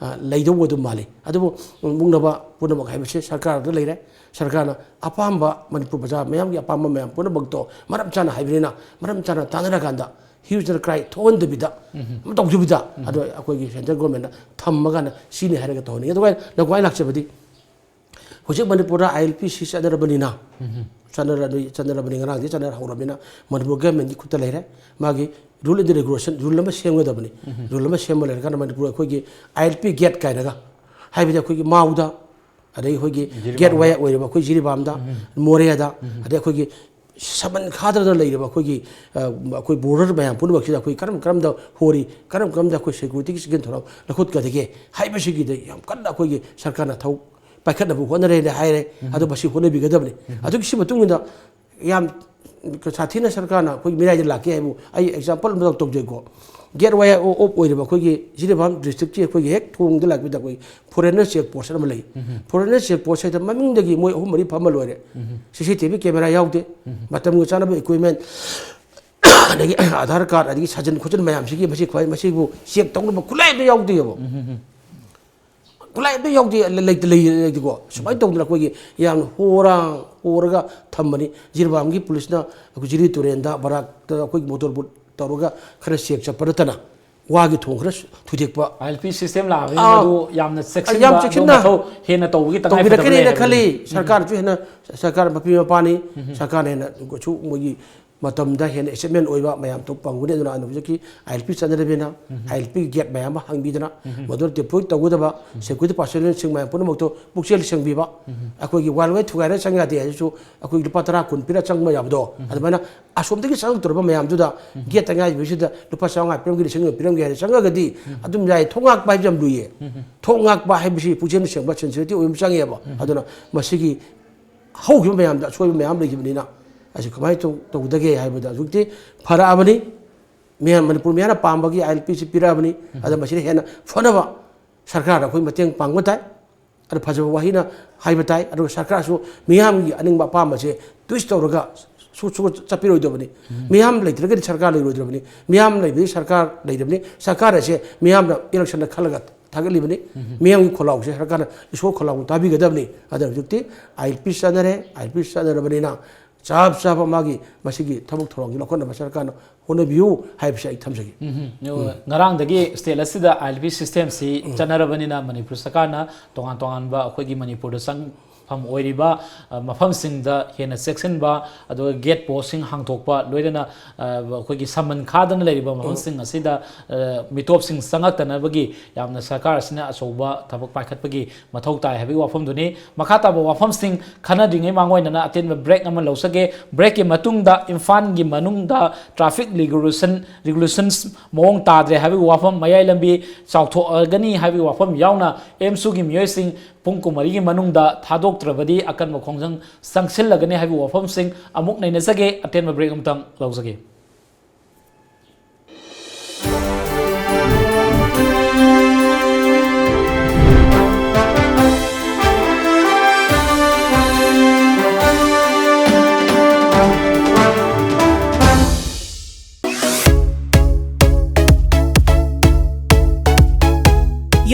ꯂꯩꯗꯧꯕ ꯑꯗꯨꯝ ꯃꯥꯜꯂꯤ ꯑꯗꯨꯕꯨ ꯃꯨꯛꯅꯕ ꯄꯨꯝꯅꯃꯛ ꯍꯥꯏꯕꯁꯦ ꯁꯔꯀꯥꯔꯗ ꯂꯩꯔꯦ ꯁꯔꯀꯥꯔꯅ ꯑꯄꯥꯝꯕ ꯃꯅꯤꯄꯨꯔ ꯄ꯭ꯔꯖꯥ ꯃꯌꯥꯝꯒꯤ ꯑꯄꯥꯝꯕ ꯃꯌꯥꯝ ꯄꯨꯝꯅꯃꯛꯇꯣ ꯃꯔꯝ ꯆꯥꯅ ꯍꯥꯏꯕꯅꯤꯅ ꯃꯔꯝ ꯆꯥꯅ ꯇꯥꯟꯅꯔꯀꯥꯟꯗ ꯍ꯭ꯌꯨꯖ ꯀ꯭ꯔꯥꯏ ꯊꯣꯛꯍꯟꯗꯕꯤꯗ ꯑꯃ ꯇꯧꯖꯕꯤꯗ ꯑꯗꯣ ꯑꯩꯈꯣꯏꯒꯤ ꯁꯦꯟꯇ꯭ꯔꯦꯜ ꯒꯣꯔꯃꯦꯟꯠꯅ ꯊꯝꯃꯒꯥꯟꯗ ꯁꯤꯅꯤ ꯍꯥꯏꯔꯒ ꯇꯧꯍꯟꯅꯤꯡꯉꯤ ꯑꯗꯨꯒ ꯅꯈꯣꯏ ꯂꯥꯛꯆꯕꯗꯤ ꯍꯧꯖꯤꯛ ꯃꯅꯤꯄꯨꯔꯗ ILPC ꯆꯠꯅꯔꯕꯅꯤꯅ ꯆꯠꯅꯔꯕꯅꯤ ꯉꯔꯥꯡꯗꯤ ꯆꯠꯅꯍꯧꯔꯕꯅꯤꯅ ꯃꯅꯤꯄꯨꯔ ꯒꯚꯔꯟꯃꯦꯟꯠꯀꯤ ꯈꯨꯠꯇ ꯂꯩꯔꯦ ꯃꯥꯒꯤ ꯔꯨꯜ ꯑꯦꯟड ꯔꯦꯒꯨꯂꯦꯁꯟ ꯔꯨꯜ ꯑꯃ ꯁꯦꯝꯒꯗꯕꯅꯤ ꯔꯨꯜ ꯑꯃ ꯁꯦꯝꯕ ꯂꯩꯔꯀꯥꯟꯗ ꯃꯅꯤꯄꯨꯔ ꯑꯩꯈꯣꯏꯒꯤ ILP ꯒꯦꯠ ꯀꯥꯏꯅꯒ ꯍꯥꯏꯕꯗꯤ ꯑꯩꯈꯣꯏꯒꯤ ꯃꯥꯎꯗ ꯑꯗꯩ ꯑꯩꯈꯣꯏꯒꯤ ꯒꯦꯠ ꯋꯦ ꯑꯣꯏꯔꯤꯕ ꯑꯩꯈꯣꯏ ꯖꯤꯔꯤꯕꯥꯝꯗ ꯃꯣꯔꯦꯗ ꯑꯗꯩ ꯑꯩꯈꯣꯏꯒꯤ ꯁꯕꯟ ꯈꯥꯗ꯭ꯔꯗ ꯂꯩꯔꯤꯕ ꯑꯩꯈꯣꯏꯒꯤ ꯑꯩꯈꯣꯏ ꯕꯣꯔꯗꯔ ꯃꯌꯥꯝ ꯄꯨꯝꯅꯃꯛꯁꯤꯗ ꯑꯩꯈꯣꯏ ꯀꯔꯝꯗ ꯍꯣꯔꯤ ꯀꯔꯝꯗ ꯑꯩꯈꯣꯏ ꯁꯦꯀ꯭ꯌꯨꯔꯤꯇꯤꯒꯤ ꯆꯦꯛꯁꯤꯟ ꯊꯧꯔꯥꯡ ꯂꯧꯈꯠꯀꯗꯒꯦ ꯍꯥꯏꯕꯁꯤꯒꯤꯗ ꯌꯥꯝ ꯀꯟꯅ ꯑꯩꯈꯣꯏꯒꯤ ꯁꯔꯀꯥꯔꯅ ꯄꯥꯏꯈꯠꯅꯕ ꯍꯣꯠꯅꯔꯦꯅ ꯍꯥꯏꯔꯦ ꯑꯗꯨ ꯃꯁꯤ ꯍꯣꯠꯅꯕꯤꯒꯗꯕꯅꯤ ꯑꯗꯨꯒꯤ ꯁꯤ ꯃꯇꯨꯡꯗ ꯌꯥꯝ ꯁꯥꯊꯤꯅ ꯁꯔꯀꯥꯔꯅ ꯑꯩꯈꯣꯏ ꯃꯤꯔꯥꯏꯗ ꯂꯥꯛꯀꯦ ꯍꯥꯏꯕꯨ ꯑꯩ ꯑꯦꯛꯖꯥꯝꯄꯜ ꯑꯃ ꯇꯧꯖꯩꯀꯣ ꯒꯦꯠ ꯋꯦ ꯑꯣꯐ ꯑꯣꯏꯔꯤꯕ ꯑꯩꯈꯣꯏꯒꯤ ꯖꯤꯔꯤꯕꯥꯝ ꯗꯤꯁꯇ꯭ꯔꯤꯛꯀꯤ ꯑꯩꯈꯣꯏꯒꯤ ꯍꯦꯛ ꯊꯣꯡꯗ ꯂꯥꯛꯄꯗ ꯑꯩꯈꯣꯏ ꯐꯣꯔꯦꯅꯔ ꯆꯦꯛ ꯄꯣꯁꯠ ꯑꯃ ꯂꯩ ꯐꯣꯔꯦꯅꯔ ꯆꯦꯛ ꯄꯣꯁꯠ ꯍꯥꯏꯗ ꯃꯃꯤꯡꯗꯒꯤ ꯃꯣꯏ 3-4 ꯐꯝꯃ ꯂꯣꯏꯔꯦ CCTV ꯀꯦꯃꯦꯔꯥ ꯌꯥꯎꯗꯦ ꯃꯇꯝꯒ ꯆꯥꯅꯕ ꯏꯀ꯭ꯋꯤꯞꯃꯦꯟꯠ ꯑꯗꯒꯤ ꯑꯙꯥꯔ ꯀꯥꯔꯗ ꯑꯗꯒꯤ ꯁꯥꯖꯟ ꯈꯣꯠꯆꯟ ꯃꯌꯥꯝꯁꯤꯒꯤ ꯃꯁꯤꯕꯨ ꯆꯦꯛ ꯇꯧꯅꯕ ꯈꯨꯠꯂꯥꯏ ꯑꯃꯇ ꯌꯥꯎꯗꯦꯕ ꯈꯨꯠꯂꯥꯏ ꯑꯃꯇ ꯌꯥꯎꯗꯦ ꯂꯩꯇꯦꯀꯣ ꯁꯨꯃꯥꯏꯅ ꯇꯧꯗꯅ ꯑꯩꯈꯣꯏꯒꯤ ꯌꯥꯝꯅ ꯍꯣꯔꯒ ꯊꯝꯕꯅꯤ ꯖꯤꯔꯤꯕꯥꯝꯒꯤ ꯄꯨꯂꯤꯁꯅ ꯑꯩꯈꯣꯏ ꯖꯤꯔꯤ ꯇꯨꯔꯦꯟꯗ ꯕꯔꯥꯛꯇ ꯑꯩꯈꯣꯏꯒꯤ ꯃꯣꯇꯣꯔ ꯕꯣꯠ ꯇꯧꯔꯒ ꯈꯔ ꯆꯦꯛ ꯆꯠꯄ ꯅꯠꯇꯅ वागी थोंखरा थुदेकपा ILP सिस्टम लाबे मदु यामना चेक्सिनबा मथौ हेना तौबगी तंगाइ फदबले खली सरकार जु हेना सरकार मपि मपानी सरकार हेना गोछु मोगी मतमदा हेना एसेटमेंट ओइबा मयाम तो पंगुने दुना अनुजकी ILP चनरबेना ILP गेट मयाम हंगबिदना मदुर डिप्लॉय तगुदबा सेक्युरिटी पर्सनल सिंग मयाम पुन मक्तो पुक्सेल संगबिबा अखोगी वालवे थुगारे संगा दे जु अखोगी लुपा 10 कुन पिरा चंगमा याबदो अदमाना असोमदगी संग तोरबा मयाम जुदा गेट तंगाइ बिसिदा लुपा संगा पिरमगी संग पिरमगी है संगगदी अदुम जाय थोंगाक बाय जम दुये थोंगाक बा हाइबिसि पुजेन संगबा सेंसिटिव ओइम संगेबा अदुना मसिगी हौगिबा मयाम दा सोइबा मयाम लेगिबनिना असी कमाई तो उदगे है बदा जुक्ति फरा अबनी मियां मणिपुर मियां पांबगी ILP से पिरा अबनी अदा मसिने हेना फनबा सरकार अखोई मतेंग पांगबताय अदा फजब वाहिना हाइबताय अदा सरकार सु मियां की अनिंगबा पांबसे ट्विस्ट तौरगा सु चपिरोइदबनी मियां लेत्रगदि सरकार लेरोइदबनी मियां लेबि सरकार लेदबनी सरकार से मियां इलेक्शन खलगा थागलिबनी मियां की खोलाउ से सरकार इसो खोलाउ ताबिगदबनी अदा जुक्ति ILP सनरबनीना चाप चाप मागी मसिगी थबक थोरंगी लखन सरकार होनबियु हाइबसे आई थमजगी ngarang dagi state asida ILP system si chanarabani na manipur sakarna tongan tongan ba akhoi gi manipur da sang ꯐꯝ ꯑꯣꯏꯔꯤꯕ ꯃꯐꯝꯁꯤꯡꯗ ꯍꯦꯟꯅ ꯆꯦꯛꯁꯤꯟꯕ ꯑꯗꯨꯒ ꯒꯦꯠ ꯄꯣꯁꯁꯤꯡ ꯍꯥꯡꯗꯣꯛꯄ ꯂꯣꯏꯅꯅ ꯑꯩꯈꯣꯏꯒꯤ ꯁꯃꯟ ꯈꯥꯗꯅ ꯂꯩꯔꯤꯕ ꯃꯐꯝꯁꯤꯡ ꯑꯁꯤꯗ ꯃꯤꯇꯣꯞꯁꯤꯡ ꯆꯪꯉꯛꯇꯅꯕꯒꯤ ꯌꯥꯝꯅ ꯁꯔꯀꯥꯔ ꯑꯁꯤꯅ ꯑꯆꯧꯕ ꯊꯕꯛ ꯄꯥꯏꯈꯠꯄꯒꯤ ꯃꯊꯧ ꯇꯥꯏ ꯍꯥꯏꯕꯒꯤ ꯋꯥꯐꯝꯗꯨꯅꯤ ꯃꯈꯥ ꯇꯥꯕ ꯋꯥꯐꯝꯁꯤꯡ ꯈꯟꯅꯗ꯭ꯔꯤꯉꯩ ꯃꯥꯡꯑꯣꯏꯅꯅ ꯑꯇꯦꯟꯕ ꯕ꯭ꯔꯦꯛ ꯑꯃ ꯂꯧꯖꯒꯦ ꯕ꯭ꯔꯦꯛꯀꯤ ꯃꯇꯨꯡꯗ ꯏꯝꯐꯥꯜꯒꯤ ꯃꯅꯨꯡꯗ ꯇ꯭ꯔꯥꯐꯤꯛ ꯔꯤꯒꯨꯂꯦꯁꯟꯁ ꯃꯑꯣꯡ ꯇꯥꯗ꯭ꯔꯦ ꯍꯥꯏꯕꯒꯤ ꯋꯥꯐꯝ ꯃꯌꯥꯏ ꯂꯝꯕꯤ ꯆꯥꯎꯊꯣꯛꯑꯒꯅꯤ ꯍꯥꯏꯕꯒꯤ ꯋꯥꯐꯝ ꯌꯥꯎꯅ ꯑꯦꯝꯁꯨꯒꯤ ꯃꯤꯑꯣꯏꯁꯤꯡ ꯄꯨꯡ 24ꯒꯤ ꯃꯅꯨꯡꯗ ꯊꯥꯗꯣꯛꯇ꯭ꯔꯕꯗꯤ ꯑꯀꯟꯕ ꯈꯣꯡꯖꯪ ꯆꯪꯁꯤꯜꯂꯒꯅꯤ ꯍꯥꯏꯕꯒꯤ ꯋꯥꯐꯝꯁꯤꯡ ꯑꯃꯨꯛ ꯅꯩꯅꯖꯒꯦ ꯑꯇꯦꯟꯕ ꯕ꯭ꯔꯦꯛ ꯑꯃꯇꯪ ꯂꯧꯖꯒꯦ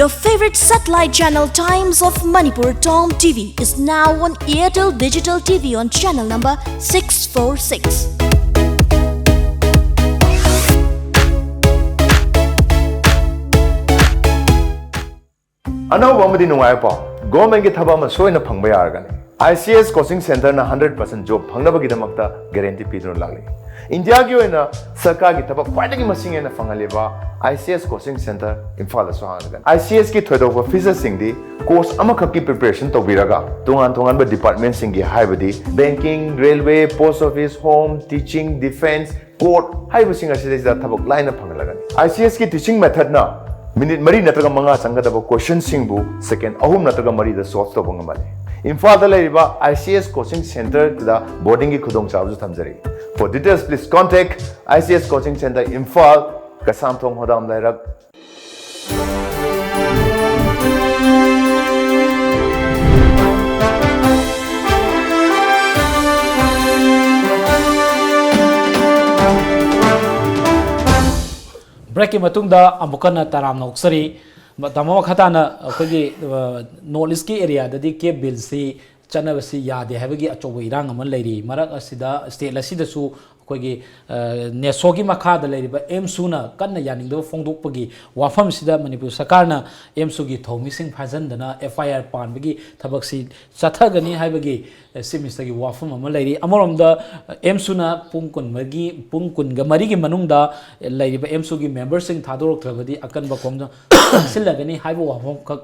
Your favorite satellite channel Times of Manipur TOMTV is now on Airtel Digital TV on channel number 646. अनौब अमदी नुंगाय पाव गवर्नमेंट की थबा सोयना फंगबा यारगनी ICS कोचिंग सेंटर ना 100% जॉब फंगनबगीदमक्ता गारंटी पीदुन लागली इंडिया की ओइना सरकार की थबा ख्वाइदगी मसिंग एना फंगलेबा ICS कोचिंग सेंटर इम्फाल हांगन ICS की थोदोबा फीचर सिंगदी कोर्स अमखकी प्रिपरेशन तौबिरगा तोंगान डिपार्टमेंट सिंगी हाइबदी banking railway post office home teaching defence court हाइबसिंग असिदा थबक लाइन फंगलगनी ICS की टीचिंग मेथड ना मिनिट मरी नत्रगा मंगा संगदब क्वेश्चन सिंगबु सेकेंड अहुम नत्रगा मरी द सॉल्व तौब ngमले इम्फाल द लेरिबा ICS कोचिंग सेंटर दा बोर्डिंग की खुदोंग चाबजु थमजरी for details please contact ICS coaching centre Imphal कसामथोंग होदाम लाइरक ब्रेक की मतुंगदा अमुकना तराम नौकसरी तमो खताना अखोगी नॉर्थ ईस्ट की एरिया ददी के बिल सी चनबसी यादे हैबगी अचौबो इरांग अमन लेरी मरक असिदा स्टेट असिदसु अखोगी नेसोगी मखादा लेरिबा एमसुना कन्न यानिंगदो फोंदोकपगी वाफमसिदा मणिपुर सरकारना एमसुगी थौमिसिंग फाजनदना FIR पानबगी थबकसी चथगनी हैबगी सिमिस्टगी वाफम अमन लेरी अमरोमदा एमसुना पुंग मरीगी मनुंगदा लेरिबा एमसुगी मेंबरसिंग थादोरक्त्रबदी अकनबा कोंग सिलगनी हाइबो वाफम कक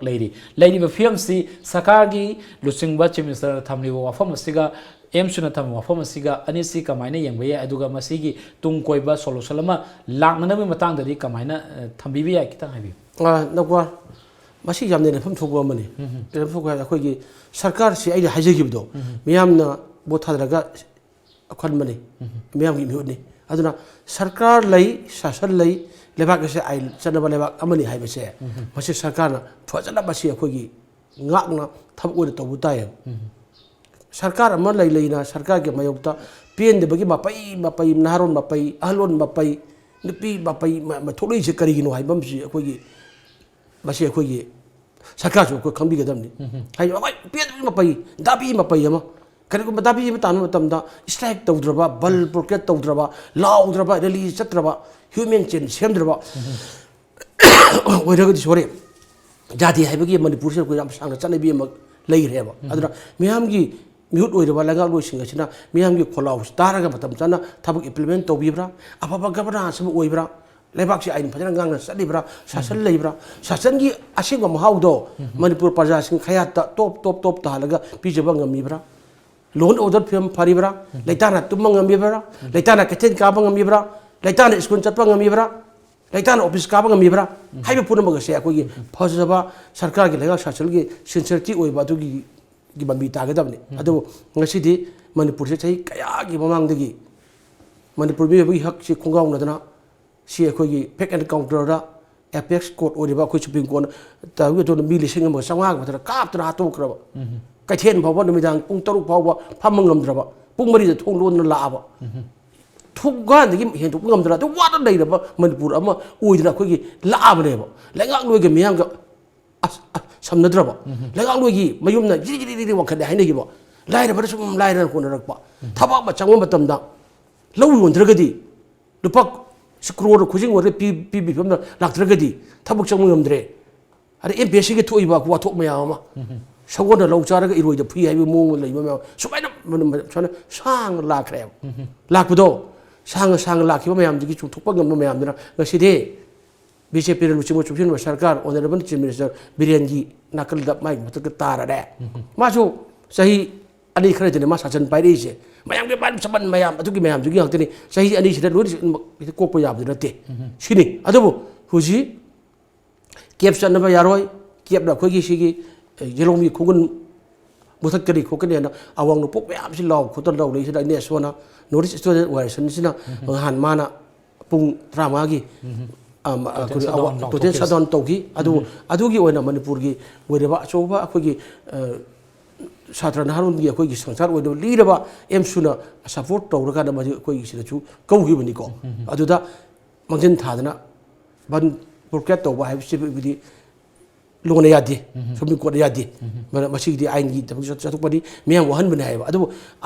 लेरिबा फियमसी सरकारगी लुसिंगबा चीफ मिनिस्टर थमलिबो वाफम असिगा एमसुना थम वाफम असिगा अनिसी कमाइना यंगबे अदुगा मसिगी तुंग कोइबा सोल्यूशन अमा लांगनबे मतांगददी कमाइना थंबिबे या कितंग हाइबि नगवा मसी यामने नफम थोगवा मने नफम थोगवा अखोगी सरकार से आई हाइजगिबदो मियामना बोथादरगा अखन मने मियामगी मिहुने अदुना सरकार लई शासन लई लेबाक से आई चनबा लेबाक अमनि हाइबसे मसी सरकारना फजना मसी अखोगी ngakna thab oi tobu tai सरकार अमर लेना सरकार के मायोक्ता पेंदबगी मापई नारोन मापई अहलोन मापई नुपी मापई थोड़ी से करीगिनो हाइबमसी अखोगी मसी अखोगी सरकार जो खंबीगदमनी हाइ पेन मापई दाबी मापई अमा करिगुम दाबी मतान मतमदा स्ट्राइक तौद्रबा बल प्रोकेट तौद्रबा लाउद्रबा रैली चत्रबा ह्यूमन चेन सेमद्रबा ओइरगदि सोरे जाति हाइबगी मणिपुर से कोई सांग चनबी अमा लेइरेबा अदुना मियामगी मिहुत ओइरबा लंगा लोइसिंग असिना मियामगी खोलाउ तारगा मतम चना थबक इम्प्लीमेंट तौबिब्रा अफबा गवर्नेंस अमा ओइब्रा लेबाक से आइन फजन गांगना सलिब्रा शासन लेब्रा शासन की असिंग महाउदो मणिपुर प्रजा सिंग khyat top तालगा पिजबा ngamiब्रा loan order film फरिब्रा लेताना तुम ngamiब्रा लेताना केथेन काबा ngamiब्रा लेताना स्कूल चटपा ngamiब्रा लेताना ऑफिस काबा ngamiब्रा हाइबे पुनमग से अकोगी फजबा सरकार के लेगा शासन की सिंसियरिटी ओइबा दुगी की बंबी तागदबने अदो ngasiदी मणिपुर से चाहि कया की ममांगदगी मणिपुर भी हक से खुंगाउनदना सी अखोगी fake encounter apex court ओरिबा अखोई सुप्रीम कोर्ट तावी तो मी लिसिंग अमग संगाग मथरा कापतना हातोक्रब कैथेन फावबा नुमिदांग पुंग 3 फावबा फामंगमद्रबा पुंग 4 दा थोंग लोन लाबा थुगानदगी हेंथोक ngमद्रा तो वादा लेरबा मणिपुर अमा ओइदना अखोगी लाबनेबा लेंगाक लोइगे मियांग समनद्रबा लेंगाक लोइगी मयुमना जिरि वखदे हाइनगिबा लाइरबा सुम लाइरन कोनरकबा थबा मा चंगम मतमदा लौ योंद्रगदी लुपा स्क्रोर खुजिंग ओरे पी लाक्ट्रगदी थबक चंगम ngमद्रे अरे एमपीएससी के थोइबा वाथोक मयामा सगोन लौ चारग इरोइद फुई हाइबो मोंग लैबो म सुमाइना सना सांग लाखरे लाखबदो सांग लाखिबो मयाम दिगि चुथोकपा गम मयाम दिना गसिदे बीजेपी लुचिमो चुपिन सरकार honourable chief minister Biren ji नाकल द माइक मतक ताररे मासु सही अनि खरे जने मा साचन पाइरे से मयाम के बान सबन मयाम अदुगी मयाम जुगी हक्तनी सही अनि सिदा लोरि कोकपो याब नते सिनि अदबो हुजी केप चनबा यारोय केप द खोगी सिगी जेलोमी खुगन मुथक्करी खोकने ना अवांग नो पोक मयाम सि लाव खोतन लाव लेसि दा ने सोना नोटिस स्टूडेंट वायसन सिना हान माना पुंग त्रामागी टोटल सदन तौगी अदुगी ओइना मणिपुर की ओइरबा अचौबा अखोगी छात्र नहारुनगी अखोगी संसार ओइनो लीरबा एमसुना सपोर्ट तौरकाना मजि अखोगी सिदछु कौगिबनिको अदुदा मंजन थादना बन प्रोकेट तौबा हाइबसि बिदि लोने यादि सुप्रीम कोर्ट यादि मसिगि आइनगी तबक चतुकपदि मिया वहन बने हाइबा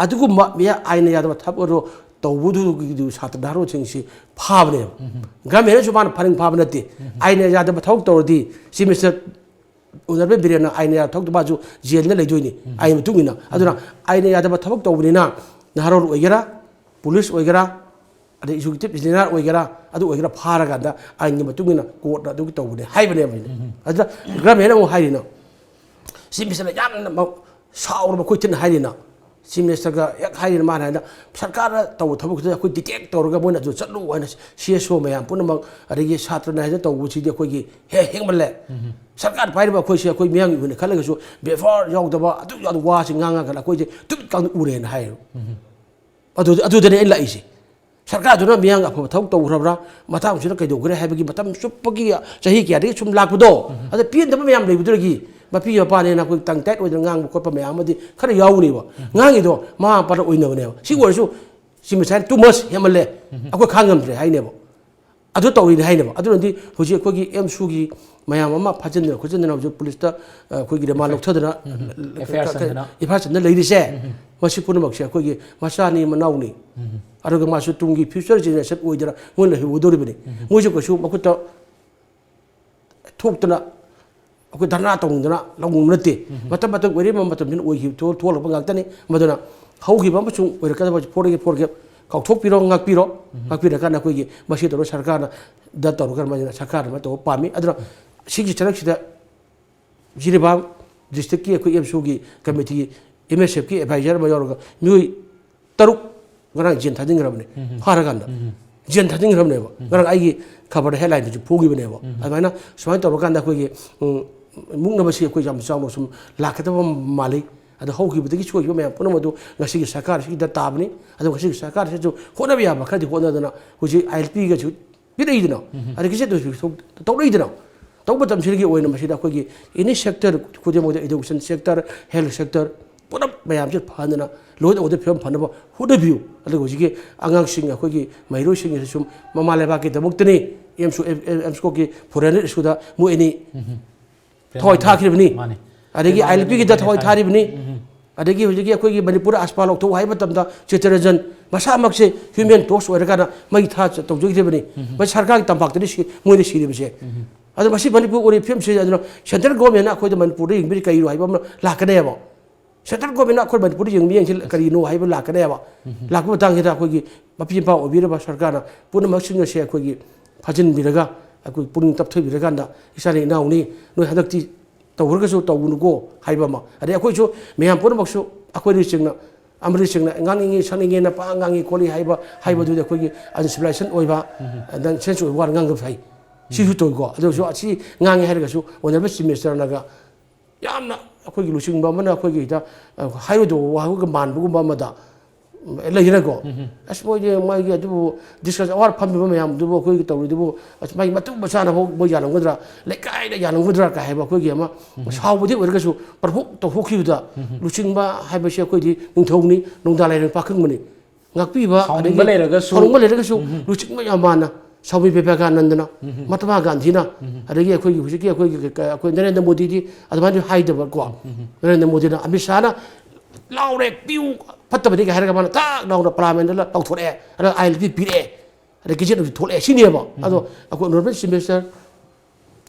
अदुगु मिया आइन यादबा थाबरो तौबुदु छात्र दारो सिंगसि फाबने गमेन सुमान फरिंग फाब नते आइने यादब थौक तौरदि सिमिस्टर उनरबे बिरेना आइने याद थौक बाजु जेलने लेजोइनि आइ मतुगिना अदुना आइने यादब थौक तौबनिना नहारोल ओइगरा पुलिस ओइगरा अदे एग्जीक्यूटिव इंजीनियर ओइगरा अदु ओइगरा फारगादा आइननि मतुगिना कोर्ट अदुगि तौबने हाइबने अदुना गमेन ओ हाइरिना सिमिस्टर यामना साउरबा कोइथिन हाइरिना चीफ मिनिस्टर का एक हाइर मान है सरकार तब थबक अखोई डिटेक्ट तौर मोन चलू है सीएसओ मैम पुनम अगे छात्र है तौबी अखोई हेंगमल सरकार पाइब अखोई अखोई मैं खलगू बेफार यादव वासी गांगा अखोई तुम उरेन है लाइसे सरकार मैं अफब थबक तौरब्रा मतांग कईदौरे है चुप्पी चाही क्या सूम लापदो अद पीदब मैं लेबदी मपी मपाने अखोई तंग टाइट गांग खोप मैम खर याऊनीब गांगीदो मा पाट ओइनबने सिगोरसु सिमिसाइन टू मच हेमले अखोई खांगमद्रे हाइनेब अदु तौरिने हाइनेब अदुनदि हुजि अखोई एमसुगी मैम अमा फाजन खुजन हजि पुलिस अखोई रमा लौथदना इफासन लेरिसे मसि पुनमक्से अखोई मचानी मनाउनी अदुगा मासु तुंगी फ्यूचर जेनरेशन ओइदरा मोन हिवदोरिबने मोइसु कसु मकुत थोक्तना अखोई धरना तौदना लौंग नते मतम थोलप गाक्तनी मदुना हौखिबा अमसुं ओइरकदब फोरगे काउथोकपिरो गाक्पिरो गाक्पिरकाना अखोई मसि तौर सरकारना द तौरकर मजना सरकार म तौ पामी अदुना सिगि चरकसिदा जिरिबाम डिस्ट्रिक्ट की अखोई एमसुगी कमिटी एमएसएफ की एडवाइजर मयोरगा म्युई तरुक गरा जेन थादिंग्रबने फारगांदा जेन थादिंग्रबनेबा गरा आइगी खबर हेडलाइन जु फोगिबनेबा अदमाइना सुमाइ तौरकांदा अखोई मुंगनबसी अखोई जाम चावनो सुम लाखतब माली अद हौखिबदगी सोइबो मैम पुनमदु ngasiगी सरकार सिदा ताबनी अद ngasiगी सरकार से जो होनबि याबा खदि होनदना हुजि आईएलपी गजु पिदैदना अदगी से तौदैदना तौब तमसिगी ओइना मसिदा अखोई एनी सेक्टर खुदे मोदे एजुकेशन सेक्टर हेल्थ सेक्टर पुनम मैम से फानना लोड ओदे फिल्म फानबा हुदबिउ अद हुजिगी आंगांसिंग अखोई मैरोसिंग सुम ममा लेबाकी दमुक्तनी एमसको की फॉरेन इशूदा मु एनी थोय थाखिबनी अदगी आईएलपी की थोय थारिबनी अदगी हुजिगी अखोई मणिपुर आसपा लौथो हाइबा तमदा चित्रजन मसामक्से ह्यूमन टॉस ओइरकाना मै था तौजगिबनी मै सरकार की तंपाक्तनी मोइने सिरिबसे अद मसि मणिपुर ओरि फिल्म से अदना सेंट्रल गवर्नमेंट अखोई मणिपुर इंबि कई हाइबा लाकनेबा सेंट्रल गवर्नमेंट अखोई मणिपुर इंबि करीनो हाइबा लाकनेबा लाकबा तांगिदा अखोई मपिपा ओबिरबा सरकारना पुनमक्सिंग से अखोई फाजिन बिरगा अखोई पुनिंग तपथबिरगांदा इसानी नाउनी नो हदक्ति तौरगसु तौनुगो हाइबामा अदे अखोइसु मैम पुनमक्सु अखोई सिंगना अमरि सिंगना गांगिंगी सनिंगेना पा गांगी कोली हाइबा दु अखोई अनसिविलाइजेशन ओइबा दन सेंस ओइ वार गांग फाइ सिसु तोइगो अदुसु असि गांगी हाइरगसु ओनरबे सिमिस्टर नागा यामना अखोई लुसिंगबा मना अखोई दा हाइबदो वाहुगा मानबुगुबा मदा लेगिरगो अस मोइजे माइगे दुबु डिस्कस अवार फम्बिबा मैम दुबु अखोई तौरिदुबु अस माइ मतु बसाना हो बो यालंगद्रा लेकाइदा यालंगद्रा का हाइबा अखोई अमा सावबदि ओरगसु परफुक तौहोखिबदा लुसिंगबा हाइबसे अखोइदि नुंथौनि नुंदालाइर पाखंगमनि ngakpiba saungba leragasu luchingba yamana saumi vivekanandana matma gandhina adagi akhoi gi hujiki akhoi narendra modi ji admani haidaba ko narendra modi na amisana laure piu pattabadi ga haraga mana ta laura parliament la tauthore ada ilp pire ada kijen thole sineba ado akhoi normal semester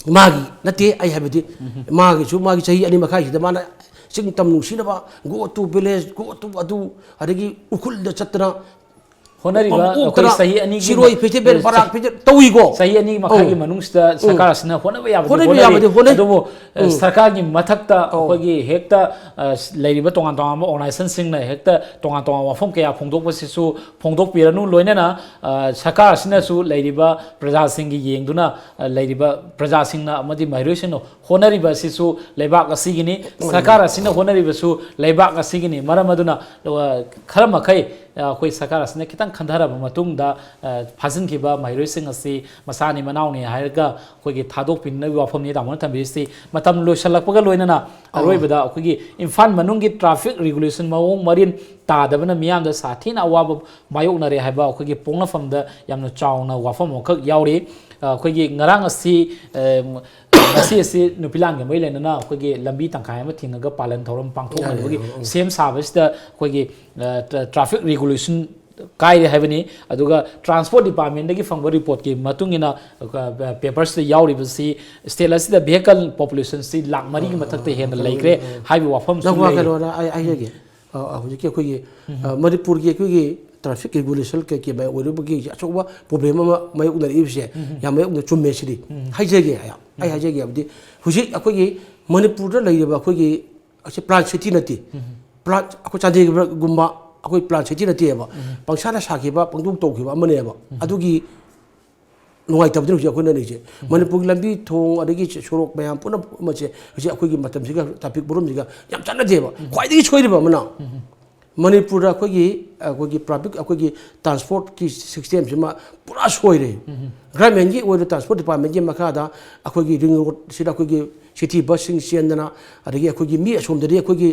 magi nate ai habidi magi chu magi chahi ani makhai da mana sing tam nung sina ba go to village go to adu adagi ukul da chatna honariba akoi sahi ani gi siroi festival barak festival tawi go sahi ani makha gi manung sta sarkar asna honaba ya honari ado sarkar gi mathakta akoi gi hekta leiriba tongan tongan organization sing na hekta tongan tongan wafom kaya phongdok basisu phongdok piranu loina na sarkar asna su leiriba praja sing gi yengduna leiriba praja sing na amadi migration honariba sisu leibak asigini sarkar asina honariba su leibak asigini maramaduna khara makai koi sarkar asna kitang khandara matung da phajin ki ba mairoi sing asi masani manau ni hairga koi gi thadok pin na wafam ni damon thambi si matam lo shalak paga loina na aroi bada koi gi imfan manung gi traffic regulation mawong marin ta da bana miyam da sathi na awab mayok na re haiba koi gi pongna fam da yamna chaw na wafam khak yauri koi gi ngarang asi asi nupilang ga mai lena na koi gi lambi tangkai ma thinga ga palan thoram pangthok na koi gi sem sabas da koi gi traffic regulation kai haibani aduga transport department dagi fangba report ki matungina papers te yauri basi state asida vehicle population si lakh mari gi mathak te hen laikre haibi wafam su lai na ai ge hoji ke koi gi manipur gi koi gi traffic regulation ke ba oru gi achoba problem ma mai uk na ibse ya mai uk na chumme sidi haije ya ai haije ge abdi hoji akoi gi manipur da lai ba akoi gi ase plant city nati plant akoi chande gumba akoi plan city na tiaba pangsana sakiba pangduk tokhiba amaneba adugi nuai tabdin hu akoi na ni je manipur lambi thong adagi sorok mayam puna mache ji akoi gi matam siga topic burum siga yam channa deba khwai digi choiriba mana manipur akoi gi public akoi gi transport ki system sima pura soire gramen gi oil transport department gi makha da akoi gi ring road sida akoi gi city busing siendana adagi akoi gi mi asom dadi akoi gi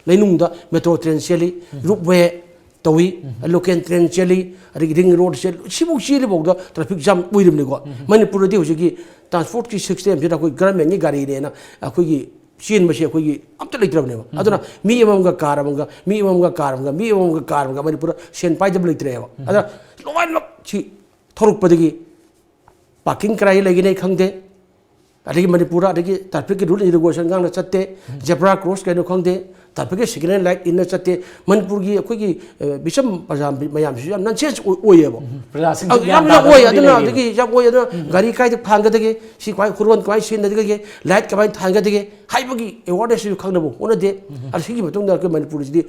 lainungda metro train cheli rupwe tawi local train cheli ring road cheli sibu cheli bogda traffic jam uirim ni go manipur di hoji transport ki system jeda koi government ni gari ne na akoi gi chin machi akoi gi amta leitrab ne ba aduna mi emam ga car amga mi emam ga car amga mi emam ga car amga manipur sen pai dab leitre ba aduna loin lok chi thoruk padigi parking krai legi nei khangde adigi manipur adigi traffic rule regulation gang na chatte zebra cross kai no khangde तापके signal light इन चते मनपुर की अखोई की बिशम पजाम मयाम सु याम ननसे ओयेबो प्रजासिंग याम ना ओय अदना दगी याम ओय अदना गाड़ी काय द फांग दगे सि क्वाई खुरवन क्वाई सिन दगे लाइट कबाई थांग दगे हाइबगी अवार्ड सु खंगनबो ओनदे अर सिगी मतुंग द मनपुर जी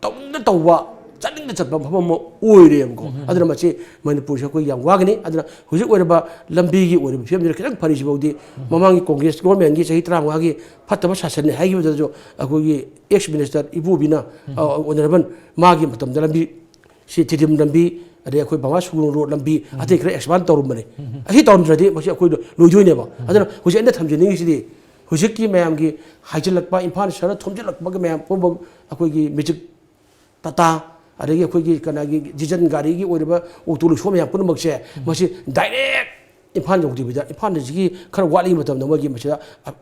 तौंग तौवा चानिंग द चतबा फम ओयरेबको अदना मचे मनपुर से कोई याम वागनी अदना हुजि ओरबा लंबी की ओरबा फेम जर खितंग फरिसि बौदी ममांगी कांग्रेस गवर्नमेंट की सही तरह वागी फतबा शासन ने हाइगी जो अखोगी एक्स मिनिस्टर इबू बिना ऑनरेबल मागी मतम लंबी सि थिदिम लंबी अदे अखोई बावा सुगुं रोड लंबी अते खरे एक्सपांड तौरम बने अहि तौरद्रदि मसे अखोई लोइदोइनेबा अदना हुजि एंड थमजिनिंग सिदि हुजि की मयाम की हाइजलकपा इम्फाल शहर थमजिलकपा के मयाम पोब अखोई मिजिक टाटा अदगी अखोई कनागी जिजन गाड़ी की ओरबा ओटोल सोम या पुन मक्से मसे डायरेक्ट इम्फाल जोगदिबिदा इम्फाल जी खर वाली मतम नमगी मसे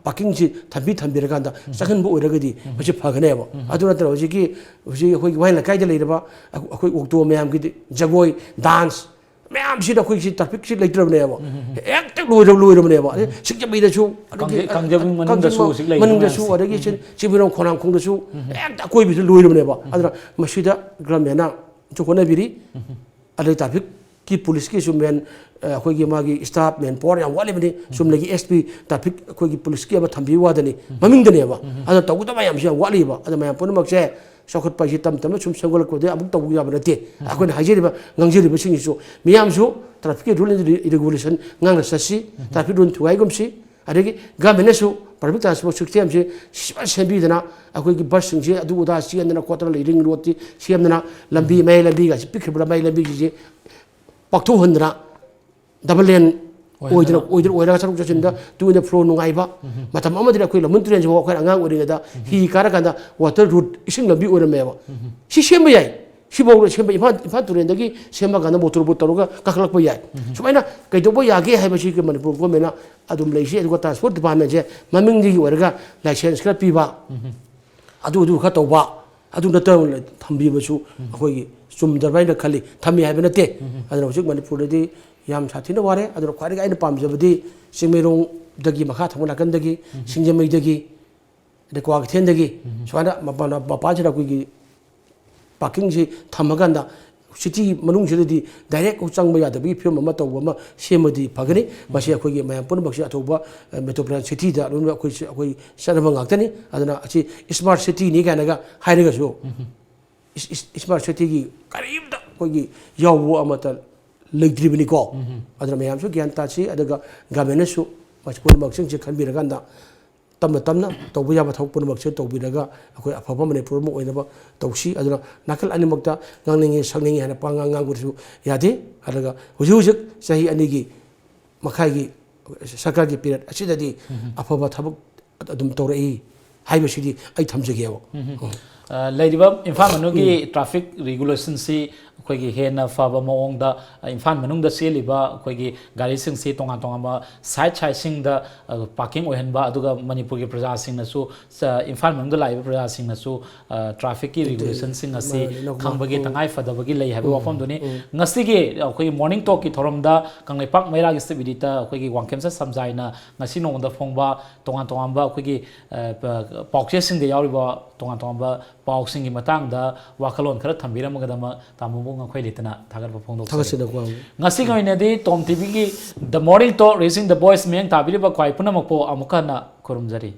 पार्किंग जी थंबी रकांदा सखन बो ओरगदी मसे फगनेबो अदु नतर होजिकी अखोई वाइला कायदा लेरबा अखोई ओटो मयाम की जगोई डांस मैम सिदा अखोई सि ट्रैफिक सि लेत्रबनेबो एक लोइरबनेबो सिकजबैदसु कांगजबिंग मनंगदसु अदगी सिबिरों खोनाम खोंदसु एक अखोई बिसु लोइरबनेबो अदरा मसिदा ग्रामेना जोखोनाबिरी अदे ट्रैफिक की पुलिस की सुमेन अखोई मागी स्टाफ मैन पावर याम वालेबनी सुमलेगी एसपी ट्रैफिक अखोई पुलिस की अब थंबी वादनी ममिंगदनेबा अदो तगुदबा याम सि वालीबा अदो मयाम पुनमक्से सौखत पाई तम तम सुम संगलक दे अमुक तबु याब नते अखोन हाइजेरिबा ngangjeriba singisu miyamsu traffic rule regulation ngangna sasi traffic rule thuaigumsi adegi government su public transport system se sembi dana akoi gi bus sing je adu uda siandana quarter ring road ti siamdana lambi mai lambi ga pikhibra mai lambi ji pakthu handra double lane oidra saruk jasinda tuina flow nungaiba matam amadira akoi lamun train jo akoi angang oringa hi karakanda water route ising lambi orameba si semba yai 시보로 셈바 이판 두렌데기 셈바가나 모토로 보터로가 각락보 야이 수마이나 그이도보 야게 하이바시 그 머니푸르 고메나 아둠 레이시 에고 트랜스포र्ट department जे ममिंगदिगी वरगा licence खा पीबा अदु खा तौबा अदु नत थंबीबसु अखोगी सुमदरबाइना खली थमी हाइबा नते अदु हजिक मणिपुरदि याम साथिना वारे अदु ख्वाइगा आइना पामजबदि सिंगमेरों दगी मखा थंगना कनदगी सिंगजमैदगी ꯑꯗꯩ ꯀ꯭ꯋꯥꯀꯩꯊꯦꯜꯗꯒꯤ ꯁꯨꯃꯥꯏꯅ ꯃꯄꯥꯟꯁꯤꯗ ꯑꯩꯈꯣꯏꯒꯤ ꯄꯥꯔꯀꯤꯡꯁꯤ ꯊꯝꯃꯀꯥꯟꯗ ꯁꯤꯇꯤ ꯃꯅꯨꯡꯁꯤꯗꯗꯤ ꯗꯥꯏꯔꯦꯛ ꯆꯪꯕ ꯌꯥꯗꯕꯒꯤ ꯐꯤꯕꯝ ꯑꯃ ꯇꯧꯕ ꯑꯃ ꯁꯦꯝꯃꯗꯤ ꯐꯒꯅꯤ ꯃꯁꯤ ꯑꯩꯈꯣꯏꯒꯤ ꯃꯌꯥꯝ ꯄꯨꯝꯅꯃꯛꯁꯤ ꯑꯆꯧꯕ ꯃꯦꯇ꯭ꯔꯣꯄꯣꯂꯤꯇꯥꯟ ꯁꯤꯇꯤꯗ ꯂꯣꯏꯅ ꯑꯩꯈꯣꯏ ꯆꯠꯅꯕ ꯉꯥꯛꯇꯅꯤ ꯑꯗꯨꯅ ꯑꯁꯤ ꯁ꯭ꯃꯥꯔꯠ ꯁꯤꯇꯤꯅꯤ ꯀꯥꯏꯅꯒ ꯍꯥꯏꯔꯒꯁꯨ ꯁ꯭ꯃꯥꯔꯠ ꯁꯤꯇꯤꯒꯤ ꯀꯔꯤꯝꯇ ꯑꯩꯈꯣꯏꯒꯤ ꯌꯥꯎꯕ ꯑꯃꯠꯇ ꯂꯩꯇ꯭ꯔꯤꯕꯅꯤꯀꯣ ꯑꯗꯨꯅ ꯃꯌꯥꯝꯁꯨ ꯒ꯭ꯌꯥꯟ ꯇꯥꯁꯤ ꯑꯗꯨꯒ ꯒꯚꯔꯟꯃꯦꯟꯠꯅꯁꯨ ꯃꯁꯤ ꯄꯨꯝꯅꯃꯛꯁꯤꯡꯁꯦ ꯈꯟꯕꯤꯔꯀꯥꯟꯗ ꯇꯞꯅ ꯇꯞꯅ ꯇꯧꯕ ꯌꯥꯕ ꯊꯕꯛ ꯄꯨꯝꯅꯃꯛꯁꯦ ꯇꯧꯕꯤꯔꯒ ꯑꯩꯈꯣꯏ ꯑꯐꯕ ꯃꯅꯤꯄꯨꯔ ꯑꯃ ꯑꯣꯏꯅꯕ ꯇꯧꯁꯤ ꯑꯗꯨꯅ ꯅꯥꯀꯜ ꯑꯅꯤꯃꯛꯇ ꯉꯥꯡꯅꯤꯡꯉꯤ ꯁꯛꯅꯤꯡꯉꯤ ꯍꯥꯏꯅ ꯄꯥꯉꯥꯡ ꯉꯥꯡꯕꯁꯨ ꯌꯥꯗꯦ ꯑꯗꯨꯒ ꯍꯧꯖꯤꯛ ꯍꯧꯖꯤꯛ ꯆꯍꯤ 2ꯒꯤ ꯃꯈꯥꯏꯒꯤ ꯁꯔꯀꯥꯔꯒꯤ ꯄꯤꯔꯠ ꯑꯁꯤꯗꯗꯤ ꯑꯐꯕ ꯊꯕꯛ ꯑꯗꯨꯝ ꯇꯧꯔꯛꯏ ꯍꯥꯏꯕꯁꯤꯗꯤ ꯑꯩ ꯊꯝꯖꯒꯦꯕ ꯂꯩꯔꯤꯕ ꯏꯝꯐꯥꯜ ꯃꯅꯨꯡꯒꯤ ꯇ꯭ꯔꯥꯐꯤꯛ ꯔꯤꯒꯨꯂꯦꯁꯟꯁꯤ ꯑꯩꯈꯣꯏꯒꯤ ꯍꯦꯟꯅ ꯐꯕ ꯃꯑꯣꯡꯗ ꯏꯝꯐꯥꯜ ꯃꯅꯨꯡꯗ ꯆꯦꯜꯂꯤꯕ ꯑꯩꯈꯣꯏꯒꯤ ꯒꯥꯔꯤꯁꯤꯡꯁꯤ ꯇꯣꯉꯥꯟ ꯇꯣꯉꯥꯟꯕ ꯁꯥꯏꯠꯁꯤꯡꯗ ꯄꯥꯔꯀꯤꯡ ꯑꯣꯏꯍꯟꯕ ꯑꯗꯨꯒ ꯃꯅꯤꯄꯨꯔꯒꯤ ꯄ꯭ꯔꯖꯥꯁꯤꯡꯅꯁꯨ ꯏꯝꯐꯥꯜ ꯃꯅꯨꯡꯗ ꯂꯥꯛꯏꯕ ꯄ꯭ꯔꯖꯥꯁꯤꯡꯅꯁꯨ ꯇ꯭ꯔꯥꯐꯤꯛꯀꯤ ꯔꯤꯒꯨꯂꯦꯁꯟꯁꯤꯡ ꯑꯁꯤ ꯈꯪꯕꯒꯤ ꯇꯉꯥꯏ ꯐꯗꯕꯒꯤ ꯂꯩ ꯍꯥꯏꯕ ꯋꯥꯐꯝꯗꯨꯅꯤ ꯉꯁꯤꯒꯤ ꯑꯩꯈꯣꯏꯒꯤ ꯃꯣꯔꯅꯤꯡ ꯇꯣꯛꯀꯤ ꯊꯧꯔꯝꯗ ꯀꯪꯂꯩꯄꯥꯛ ꯃꯩꯔꯥꯒꯤ ꯁ꯭ꯇꯦꯠ ꯏꯗꯤꯇꯔ ꯑꯩꯈꯣꯏꯒꯤ ꯋꯥꯡꯈꯦꯝꯆꯥ ꯁꯝꯖꯥꯏꯅ ꯉꯁꯤ ꯅꯣꯡꯃꯗ ꯐꯣꯡꯕ ꯇꯣꯉꯥꯟ ꯇꯣꯉꯥꯟꯕ ꯑꯩꯈꯣꯏꯒꯤ ꯄꯥꯎꯆꯦꯁꯤꯡꯗ ꯌꯥꯎꯔꯤꯕ ꯇꯣꯉꯥꯟ ꯇꯣꯉꯥꯟꯕ ꯄꯥꯎꯁꯤꯡꯒꯤ ꯃꯇꯥꯡꯗ ꯋꯥꯈꯜꯂꯣꯟ ꯈꯔ ꯊꯝꯕꯤꯔꯝꯃꯒꯗꯕ ꯇꯥꯃꯣꯕꯨ ꯉꯈꯣꯏ ꯂꯩꯇꯅ ꯊꯥꯒꯠꯄ ꯐꯣꯡꯗꯣꯛꯆꯔꯤ ꯉꯁꯤꯒꯤ ꯑꯣꯏꯅꯗꯤ ꯇꯣꯝ ꯇꯤꯚꯤꯒꯤ ꯗ ꯃꯣꯔꯅꯤꯡ ꯇꯣꯛ ꯔꯦꯁꯤꯡ ꯗ ꯚꯣꯏꯁ ꯃꯤꯠꯌꯦꯡ ꯇꯥꯕꯤꯔꯤꯕ ꯈ꯭ꯋꯥꯏ ꯄꯨꯝꯅꯃꯛꯄꯨ ꯑꯃꯨꯛ ꯍꯟꯅ ꯈꯨꯔꯨꯝꯖꯔꯤ